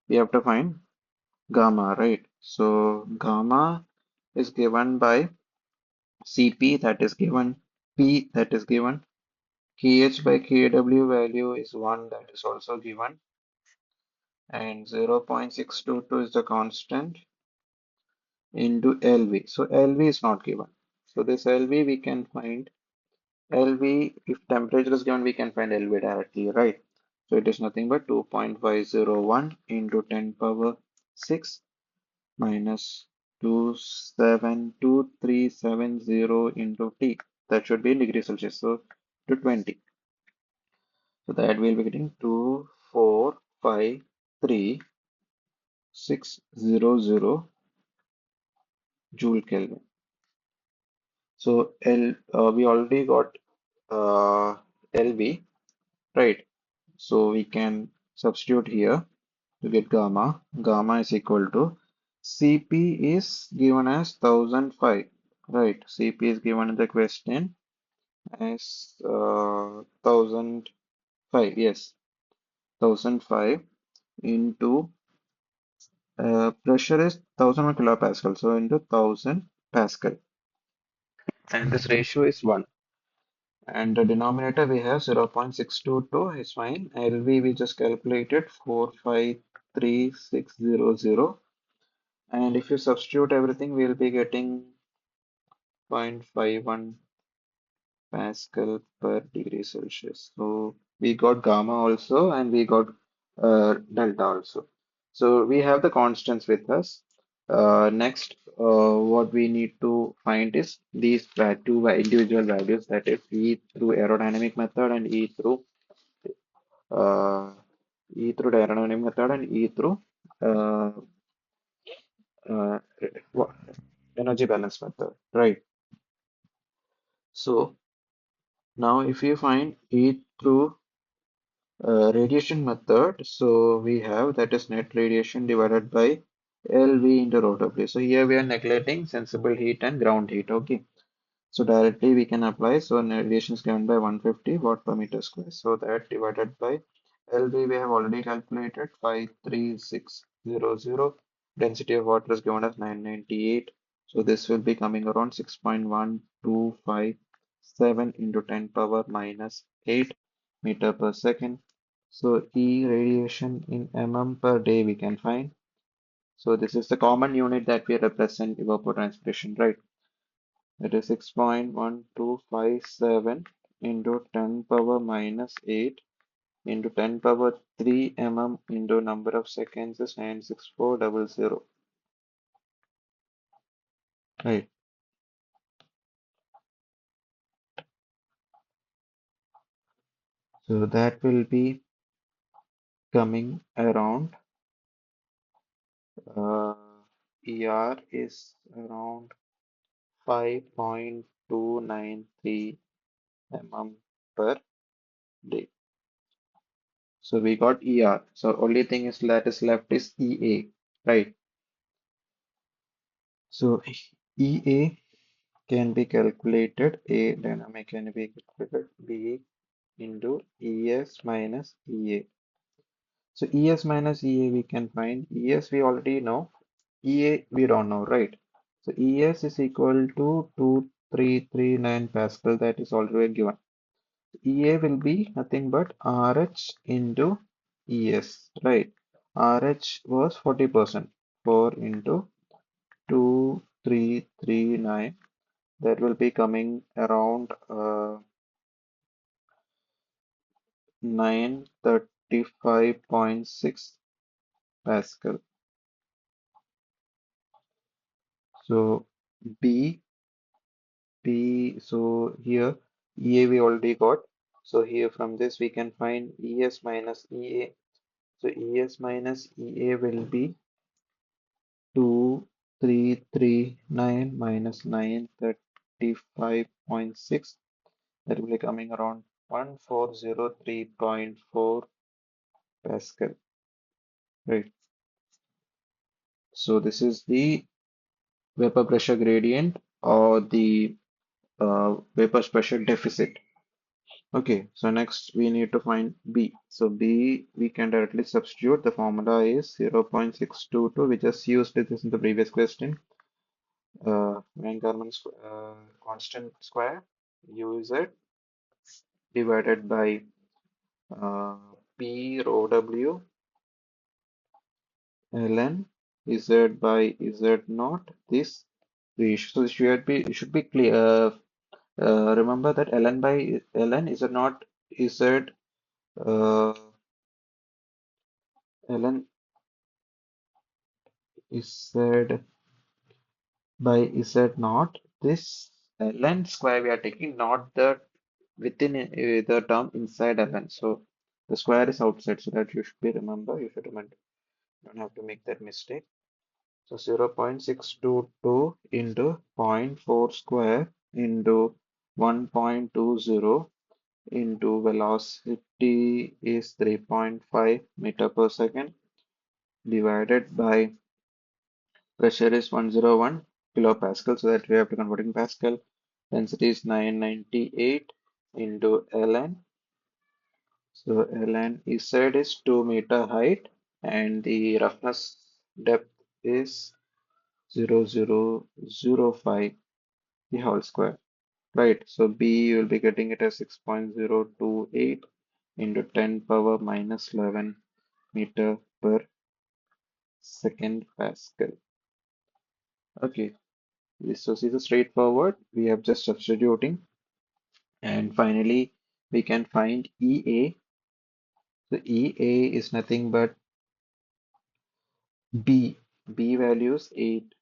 We have to find gamma, right? So gamma is given by Cp, that is given, P, that is given, Kh by Kw value is 1, that is also given, and 0.622 is the constant into Lv. So Lv is not given. So this Lv we can find Lv, if temperature is given, we can find Lv directly, right? So it is nothing but 2.501 into 10 power 6 minus 272,370 into T. That should be in degrees Celsius. So to 20. So that we'll be getting 2453600 Joule Kelvin. So we already got Lv, right? So we can substitute here to get gamma. Gamma is equal to Cp is given as 1005. Right, CP is given in the question as 1005. Yes, 1005 into pressure is 1000 kilopascal, so into 1000 Pascal, and this ratio is 1. And the denominator we have 0.622 is fine. LV we just calculated 453,600. And if you substitute everything, we'll be getting 0.51 Pascal per degree Celsius. So we got gamma also, and we got delta also. So we have the constants with us. Next, what we need to find is these two individual values, that is E through aerodynamic method and uh, E through the aerodynamic method and E through uh, uh, wha- energy balance method, right? So now if you find E through radiation method, so we have that is net radiation divided by LV into rho W. So here we are neglecting sensible heat and ground heat. Okay. So directly we can apply. So radiation is given by 150 watt per meter square. So that divided by LV we have already calculated 53600. Density of water is given as 998. So this will be coming around 6.1257 into 10 power minus 8 meter per second. So E radiation in mm per day we can find. So this is the common unit that we represent evapotranspiration, right? It is 6.1257 into 10 power minus 8 into 10 power 3 mm into number of seconds is 96400. Right. So that will be coming around uh, ER is around 5.293 mm per day. So we got ER. So only thing is that is left is EA. Right. So EA can be calculated, A dynamic can be calculated B into ES minus EA. So ES minus EA we can find. ES we already know. EA we don't know, right? So ES is equal to 2339 Pascal, that is already given. EA will be nothing but RH into ES, right? RH was 40%. 4 into 2339, that will be coming around 935.6 Pascal. So B, so here EA we already got. So here from this we can find ES minus EA. So ES minus EA will be 2339 minus 935.6. That will be coming around 1403.4 Pascal. Right. So this is the vapor pressure gradient or the vapor pressure deficit. Okay, so next we need to find B. So B we can directly substitute. The formula is 0.622. We just used this in the previous question. Van constant square UZ divided by uh, P rho W ln Z by Z naught. This ratio. So it should be clear. Remember that ln by ln is not z ln is by z naught. This ln square we are taking, not the within the term inside ln. So the square is outside, so that you should be remember. You should remember. You don't have to make that mistake. So 0.622 into zero point 0.4 square into 1.20 into velocity is 3.5 meter per second divided by pressure is 101 kilopascal, so that we have to convert in Pascal. Density is 998 into ln. So ln is said is 2 meter height, and the roughness depth is 0005 the whole square. Right, so B you will be getting it as 6.028 into 10 power minus 11 meter per second Pascal. Okay, this is straightforward. We have just substituting, and finally we can find EA. So EA is nothing but B. B values 8.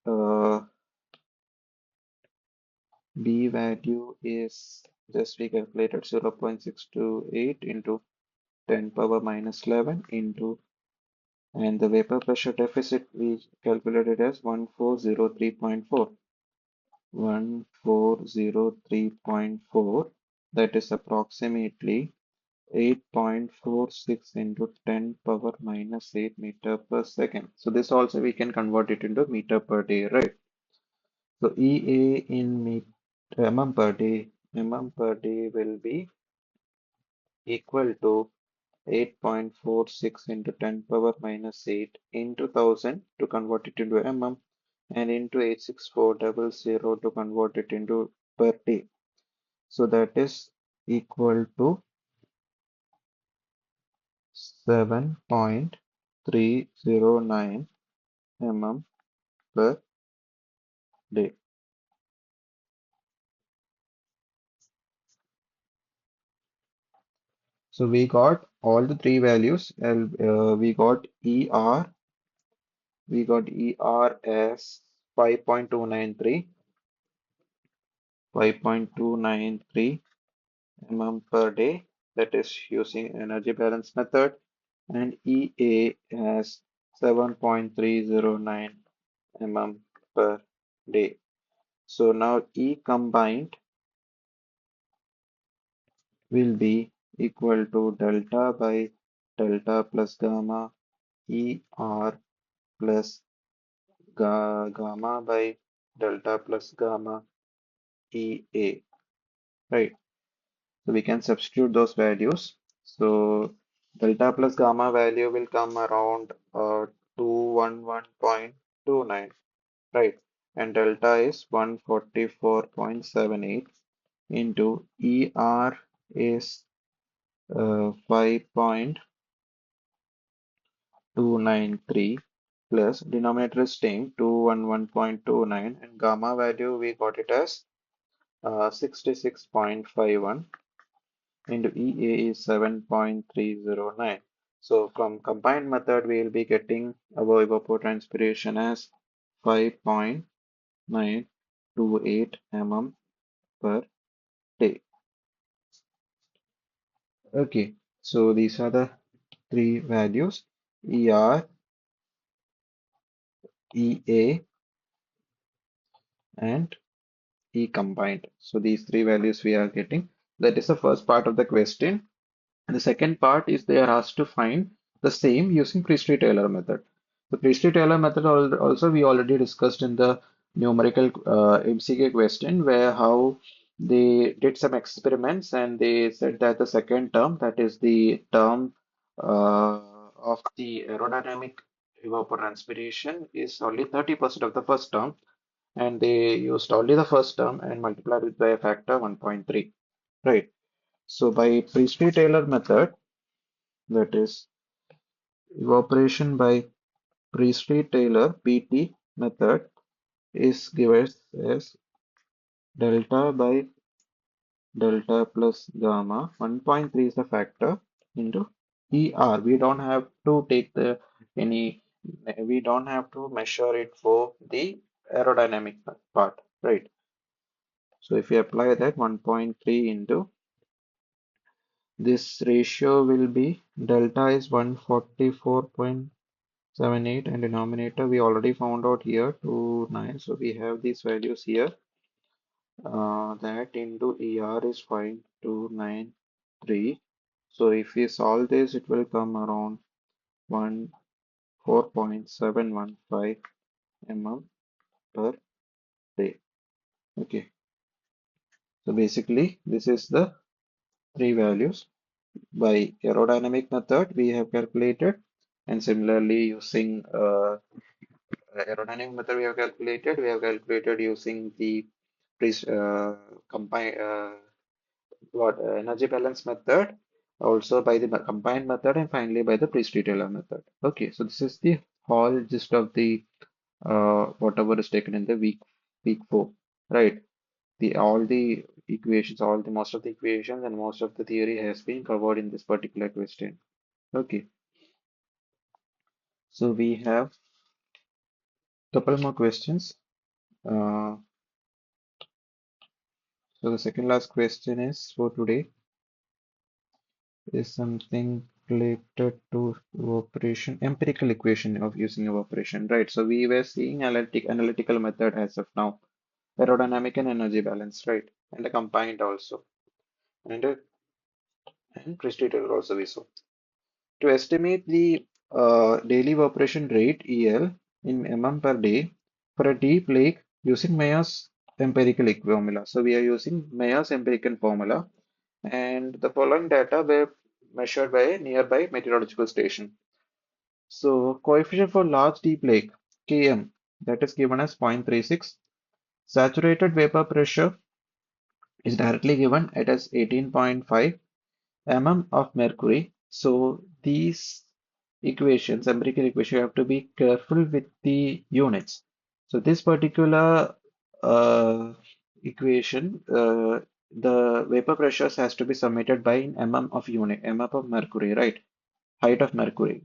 B value is just we calculated 0.628 into 10 power minus 11 into, and the vapor pressure deficit we calculated as 1403.4. 1403.4, that is approximately 8.46 into 10 power minus 8 meter per second. So this also we can convert it into meter per day, right? So EA in mm per day will be equal to 8.46 into 10 power minus 8 into 1000 to convert it into and into 86400 to convert it into per day. So that is equal to 7.309 mm per day. So we got all the three values. We got ER as 5.293 mm per day, that is using energy balance method, and EA as 7.309 mm per day. So now E combined will be equal to delta by delta plus gamma ER plus gamma by delta plus gamma EA, right? So we can substitute those values. So delta plus gamma value will come around 211.29, right? And delta is 144.78 into ER is 5.293 plus denominator is staying 211.29, and gamma value we got it as 66.51 into EA is 7.309. So from combined method, we will be getting our evapotranspiration as 5.928 mm per day. Okay, so these are the three values: ER, EA, and E combined. So these three values we are getting. That is the first part of the question. And the second part is they are asked to find the same using Priestley-Taylor method. The Priestley-Taylor method also we already discussed in the numerical MCQ question, where how they did some experiments and they said that the second term, that is the term of the aerodynamic evapotranspiration, is only 30% of the first term, and they used only the first term and multiplied it by a factor 1.3, right? So by Priestley-Taylor method, that is evaporation by Priestley-Taylor (PT) method, is given as delta by delta plus gamma. 1.3 is the factor into ER. We don't have to take the any. We don't have to measure it for the aerodynamic part, right? So if we apply that 1.3 into this, ratio will be delta is 144.78, and denominator we already found out here 29. So we have these values here. That into ER is 5.293. So if we solve this, it will come around 4.715 mm per day. Okay, so basically this is the three values. By aerodynamic method we have calculated, and similarly using aerodynamic method we have calculated using the combined energy balance method, also by the combined method, and finally by the pre-Taylor method. Okay, so this is the whole gist of the whatever is taken in the week four, right? The all the equations, all the most of the equations and most of the theory has been covered in this particular question. Okay, so we have couple more questions. Uh, so the second last question is for today is something related to evaporation, empirical equation of using evaporation, right? So we were seeing analytical method as of now, aerodynamic and energy balance, right? And a combined also, and and pre-treated also we saw. To estimate the daily evaporation rate EL in mm per day for a deep lake using Mayer's empirical formula. So we are using Mayer's empirical formula, and the following data were measured by a nearby meteorological station. So coefficient for large deep lake Km, that is given as 0.36. Saturated vapor pressure is directly given at as 18.5 of mercury. So these equations, empirical equation, you have to be careful with the units. So this particular equation, the vapor pressures has to be submitted by in of unit, of mercury, right? Height of mercury,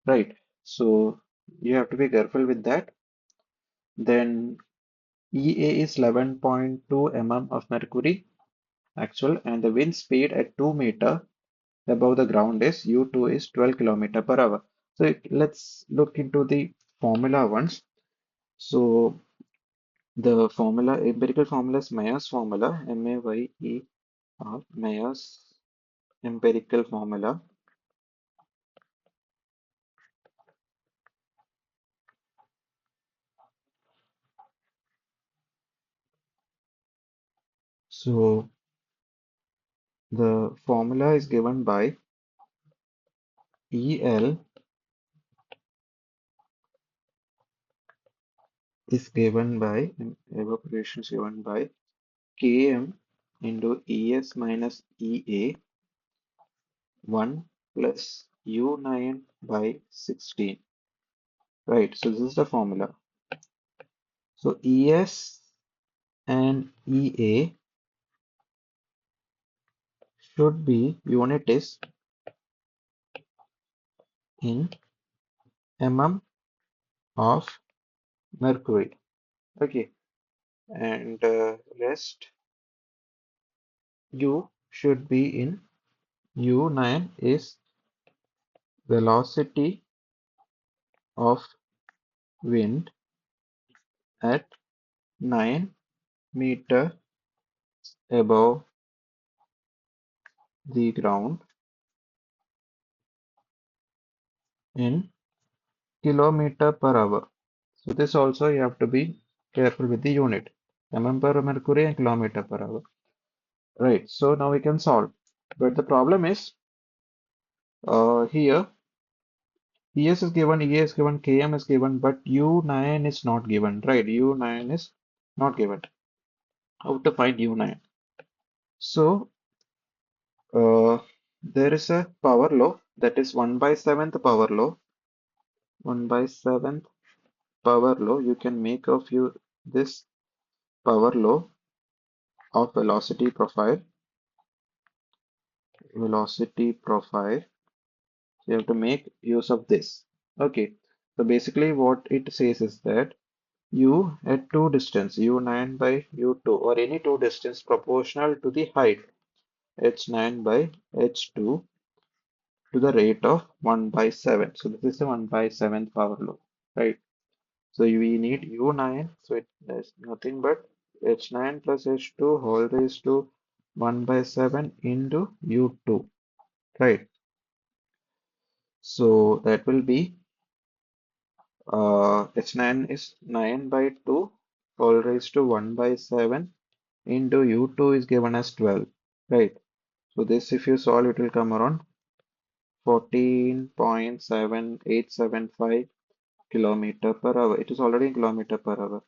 right? So you have to be careful with that. Then EA is 11.2 of mercury actual, and the wind speed at 2 meter above the ground is U2 is 12 kilometer per hour. So let's look into the formula once. So the formula, empirical formula is Mayer's formula, M-A-Y-E-R, Mayer's empirical formula. So the formula is given by EL is given by, evaporation is given by Km into ES minus EA 1 plus U9 by 16. Right, so this is the formula. So ES and EA should be unit is in mm of mercury. Okay, and rest U should be in U9 is velocity of wind at 9 meter above the ground in kilometer per hour. So this also you have to be careful with the unit, per mercury and kilometer per hour. Right, so now we can solve. But the problem is here ES is given, EA is given, KM is given, but U9 is not given, right? U9 is not given. How to find U9? So there is a power law, that is 1 by 7th power law. 1 by 7th power law, you can make of you this power law of velocity profile. You have to make use of this. Okay, so basically what it says is that u at two distance u9 by u2 or any two distance proportional to the height h9 by h2 to the rate of 1 by 7. So this is a 1 by 7th power law, right? So we need u9, so it is nothing but h9 plus h2 whole raised to 1 by 7 into u2, right? So that will be h9 is 9 by 2 all raised to 1 by 7 into U2 is given as 12, right? So this, if you solve, it will come around 14.7875 kilometer per hour. It is already in kilometer per hour.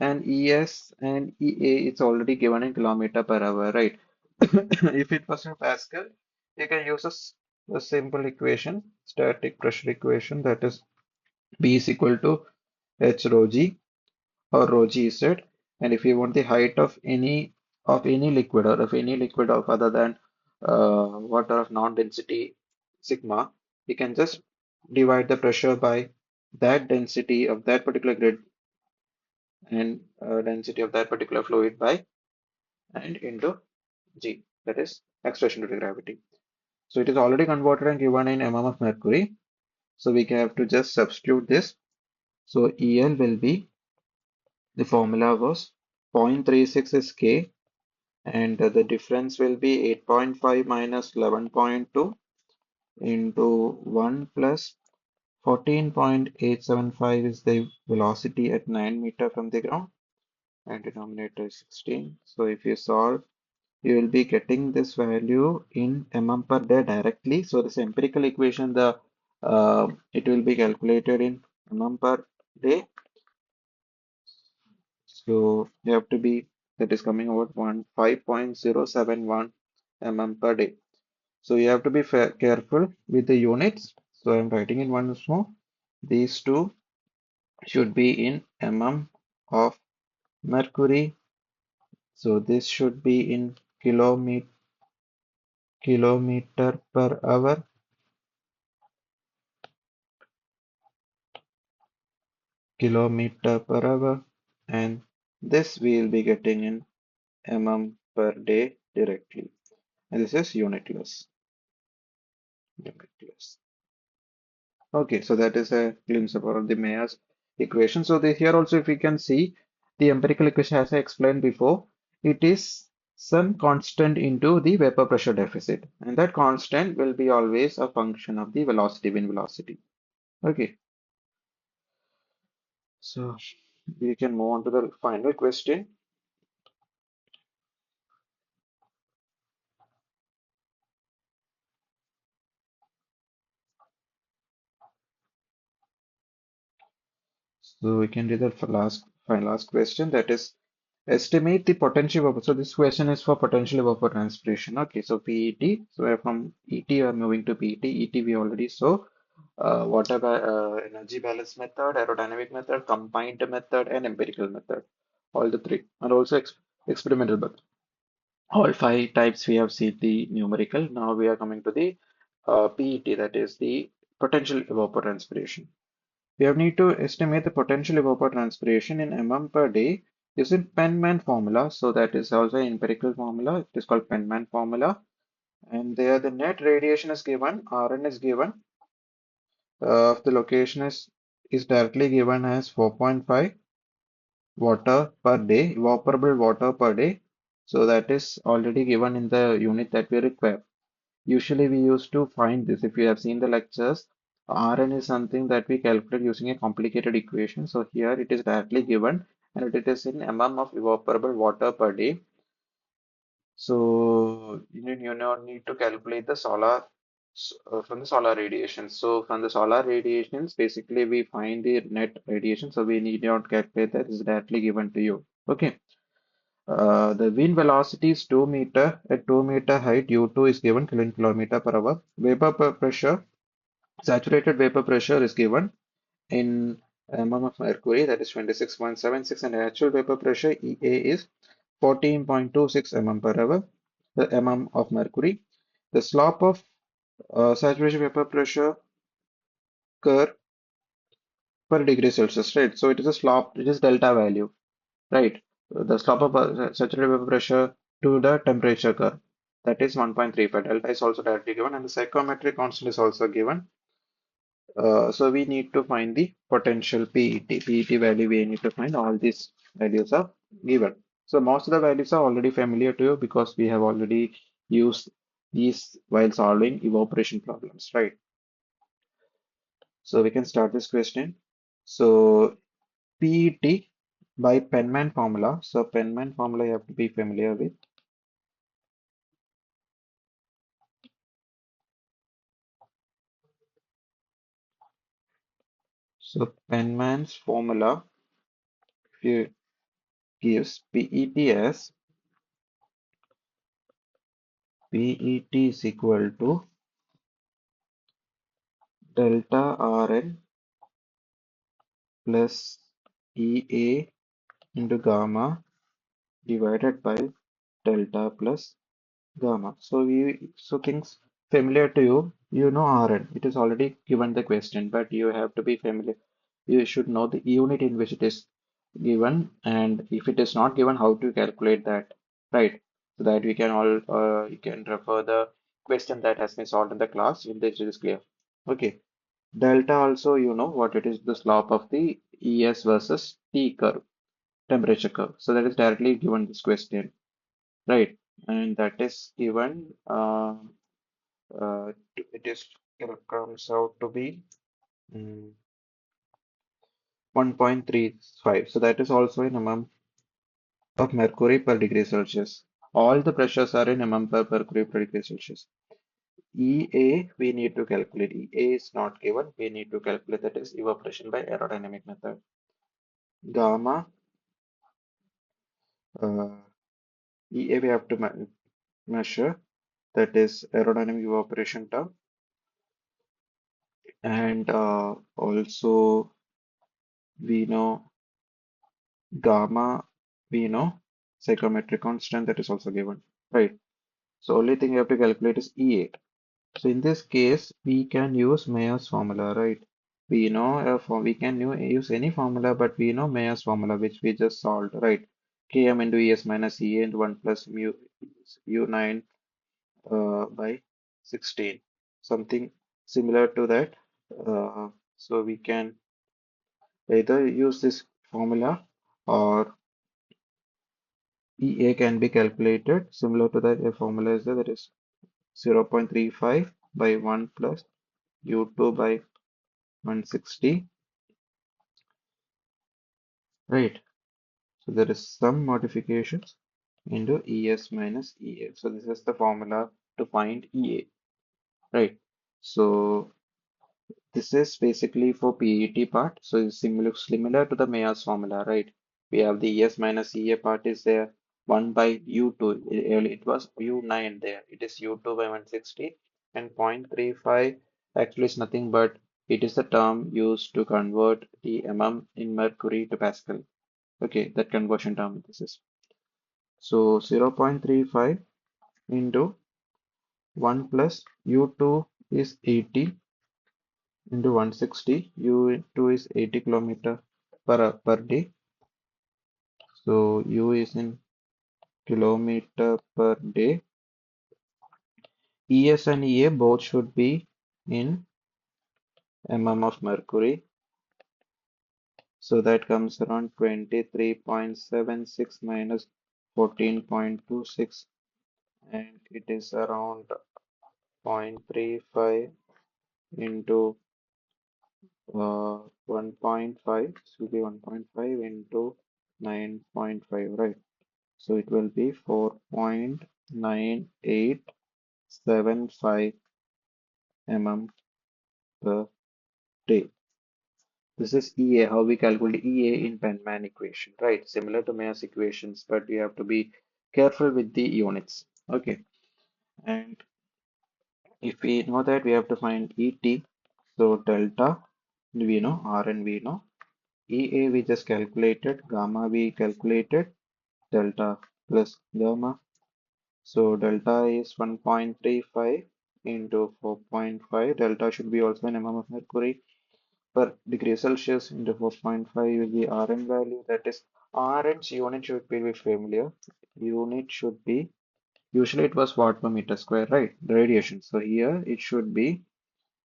And ES and EA, it's already given in kilometer per hour, right? If it was in Pascal, you can use a simple equation, static pressure equation, that is B is equal to H rho G or rho G Z. And if you want the height of any liquid or of any liquid of other than water of non-density sigma, you can just divide the pressure by that density of that particular grid and density of that particular fluid by and into G, that is expression due to gravity. So it is already converted and given in mm of mercury. So we have to just substitute this. So EL will be, the formula was 0.36 is K, and the difference will be 8.5 minus 11.2 into 1 plus 14.875 is the velocity at 9 meter from the ground, and denominator is 16. So if you solve, you will be getting this value in mm per day directly. So this empirical equation, it will be calculated in mm per day. So you have to be, that is coming out 5.071 mm per day. So you have to be careful with the units. So I'm writing it once more. These two should be in mm of mercury. So this should be in kilometer per hour, kilometer per hour, and this we will be getting in mm per day directly. And this is unitless. Unitless. Okay, so that is a glimpse about the Mayer's equation. So here also, if we can see the empirical equation, as I explained before, it is some constant into the vapor pressure deficit, and that constant will be always a function of the velocity, wind velocity. Okay, so we can move on to the final question. So we can do the last question, that is estimate the potential vapor. So this question is for potential vapor transpiration. Okay, so PET. So we're from ET, we're moving to PET. ET we already saw. Energy balance method, aerodynamic method, combined method, and empirical method. All the three, and also experimental method. All five types we have seen the numerical. Now we are coming to the PET, that is the potential evapotranspiration. We have need to estimate the potential evapotranspiration in mm per day using Penman formula. So that is also an empirical formula. It is called Penman formula. And there the net radiation is given, Rn is given. The location is directly given as 4.5 water per day, evaporable water per day. So that is already given in the unit that we require. Usually we used to find this. If you have seen the lectures, Rn is something that we calculate using a complicated equation. So here it is directly given and it is in mm of evaporable water per day. So you don't need to calculate the from the solar radiation. So from the solar radiations, basically we find the net radiation. So we need not calculate that, is directly given to you. Okay. The wind velocity is 2 meter. At 2 meter height, U2 is given kilometer per hour. Pressure, saturated vapor pressure is given in mm of mercury, that is 26.76, and actual vapor pressure EA is 14.26 mm per hour, the mm of mercury. The slope of saturation vapor pressure curve per degree Celsius, right? So it is a slope, it is delta value, right? The slope of saturated vapor pressure to the temperature curve, that is 1.35. Delta is also directly given, and the psychrometric constant is also given. So we need to find the potential PET. PET value we need to find. All these values are given. So most of the values are already familiar to you because we have already used these while solving evaporation problems, right? So we can start this question. So PET. by Penman formula. So Penman formula you have to be familiar with. So Penman's formula gives PET as PET is equal to delta Rn plus EA into gamma divided by delta plus gamma. So things familiar to you, you know Rn. It is already given the question, but you have to be familiar. You should know the unit in which it is given, and if it is not given, how to calculate that, right? So that we can all you can refer the question that has been solved in the class if this is clear. Okay. Delta also, you know what it is, the slope of the ES versus T curve, temperature curve. So that is directly given this question, right? And that is given, it is, it comes out to be mm, 1.35. So that is also in mm of mercury per degree Celsius. All the pressures are in mm per mercury per degree Celsius. EA, we need to calculate. EA is not given. We need to calculate, that is evaporation by aerodynamic method. Gamma, uh, EA we have to measure, that is aerodynamic evaporation term, and also we know gamma, we know psychrometric constant, that is also given, right? So only thing you have to calculate is EA. So in this case, we can use Mayer's formula, right? We know we can use any formula, but we know Mayer's formula, which we just solved, right? Km into ES minus EA into 1 plus mu U9 by 16, something similar to that. So we can either use this formula, or EA can be calculated similar to that. A formula is there, that is 0.35 by 1 plus U2 by 160, right? So there is some modifications into ES minus EA. So this is the formula to find EA, right? So this is basically for PET part. So it's similar to the Mayer's formula, right? We have the ES minus EA part is there, 1 by U2. Earlier it was U9 there. It is U2 by 160, and 0.35 actually is nothing but it is the term used to convert the mm in mercury to Pascal. Okay, that conversion term this is. So 0.35 into 1 plus U2 is 80 into 160. U2 is 80 kilometer per day. So U is in kilometer per day. ES and EA both should be in mm of mercury. So that comes around 23.76 minus 14.26, and it is around 0.35 into 1.5. This will be 1.5 into 9.5, right? So it will be 4.9875 mm per day. This is EA, how we calculate EA in Penman equation, right? Similar to Mayer's equations, but you have to be careful with the units. Okay, and if we know that, we have to find ET. So delta, we know, Rn we know, EA we just calculated, gamma we calculated, delta plus gamma. So delta is 1.35 into 4.5. Delta should be also in mm of mercury per degree Celsius into 4.5 will be Rn value. That is Rn's unit should be familiar. Unit should be, usually it was watt per meter square, right? The radiation. So here it should be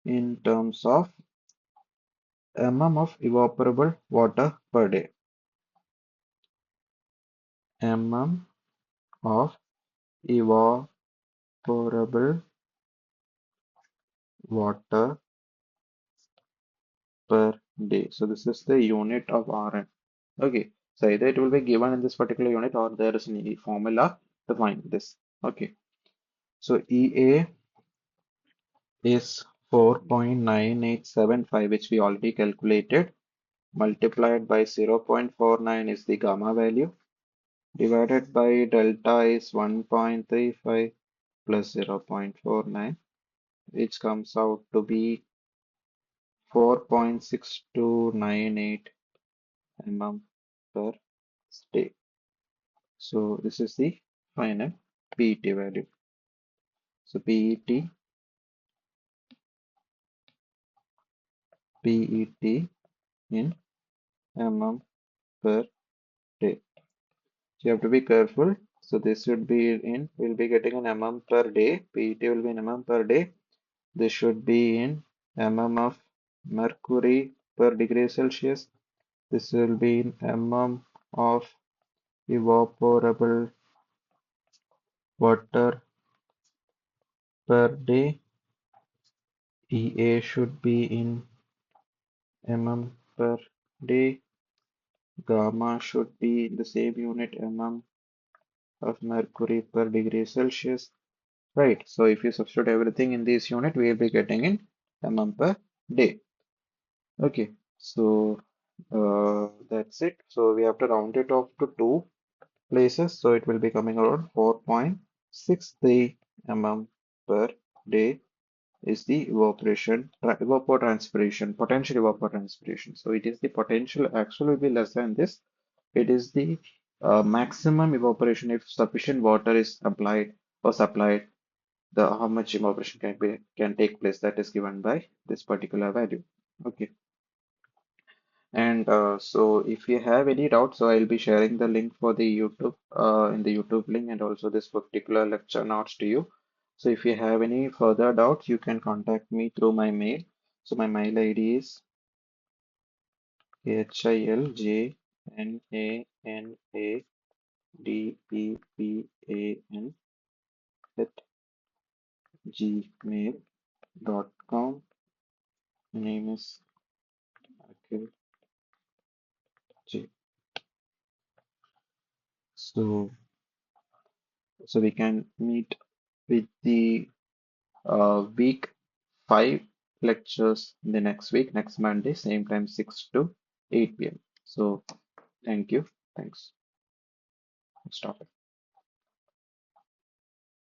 in terms of of evaporable water per day. Of evaporable water per day. So this is the unit of Rn. Okay. So either it will be given in this particular unit or there is a formula to find this. Okay. So EA is 4.9875, which we already calculated, multiplied by 0.49 is the gamma value, divided by delta is 1.35 plus 0.49, which comes out to be 4.6298 mm per day. So this is the final PET value. So PET in mm per day. So you have to be careful. So this should be in, we'll be getting in mm per day. PET will be in mm per day. This should be in mm of mercury per degree Celsius. This will be in mm of evaporable water per day. EA should be in mm per day. Gamma should be in the same unit mm of mercury per degree Celsius. Right. So if you substitute everything in this unit, we will be getting in mm per day. Okay. So that's it. So we have to round it off to two places. So it will be coming around 4.63 mm per day is the evapotranspiration, potential evapotranspiration. So it is the potential actually will be less than this. It is the maximum evaporation if sufficient water is applied or supplied. The how much evaporation can take place, that is given by this particular value. Okay. And so if you have any doubts, so I'll be sharing the link for the YouTube in the YouTube link and also this particular lecture notes to you. So if you have any further doubts, you can contact me through my mail. So my mail ID is HILJNANADPPAN at gmail.com. My name is Akhil J. So, so we can meet with the week 5 lectures in the next week, next Monday, same time 6 to 8 p.m. So thank you. Thanks. Stop it.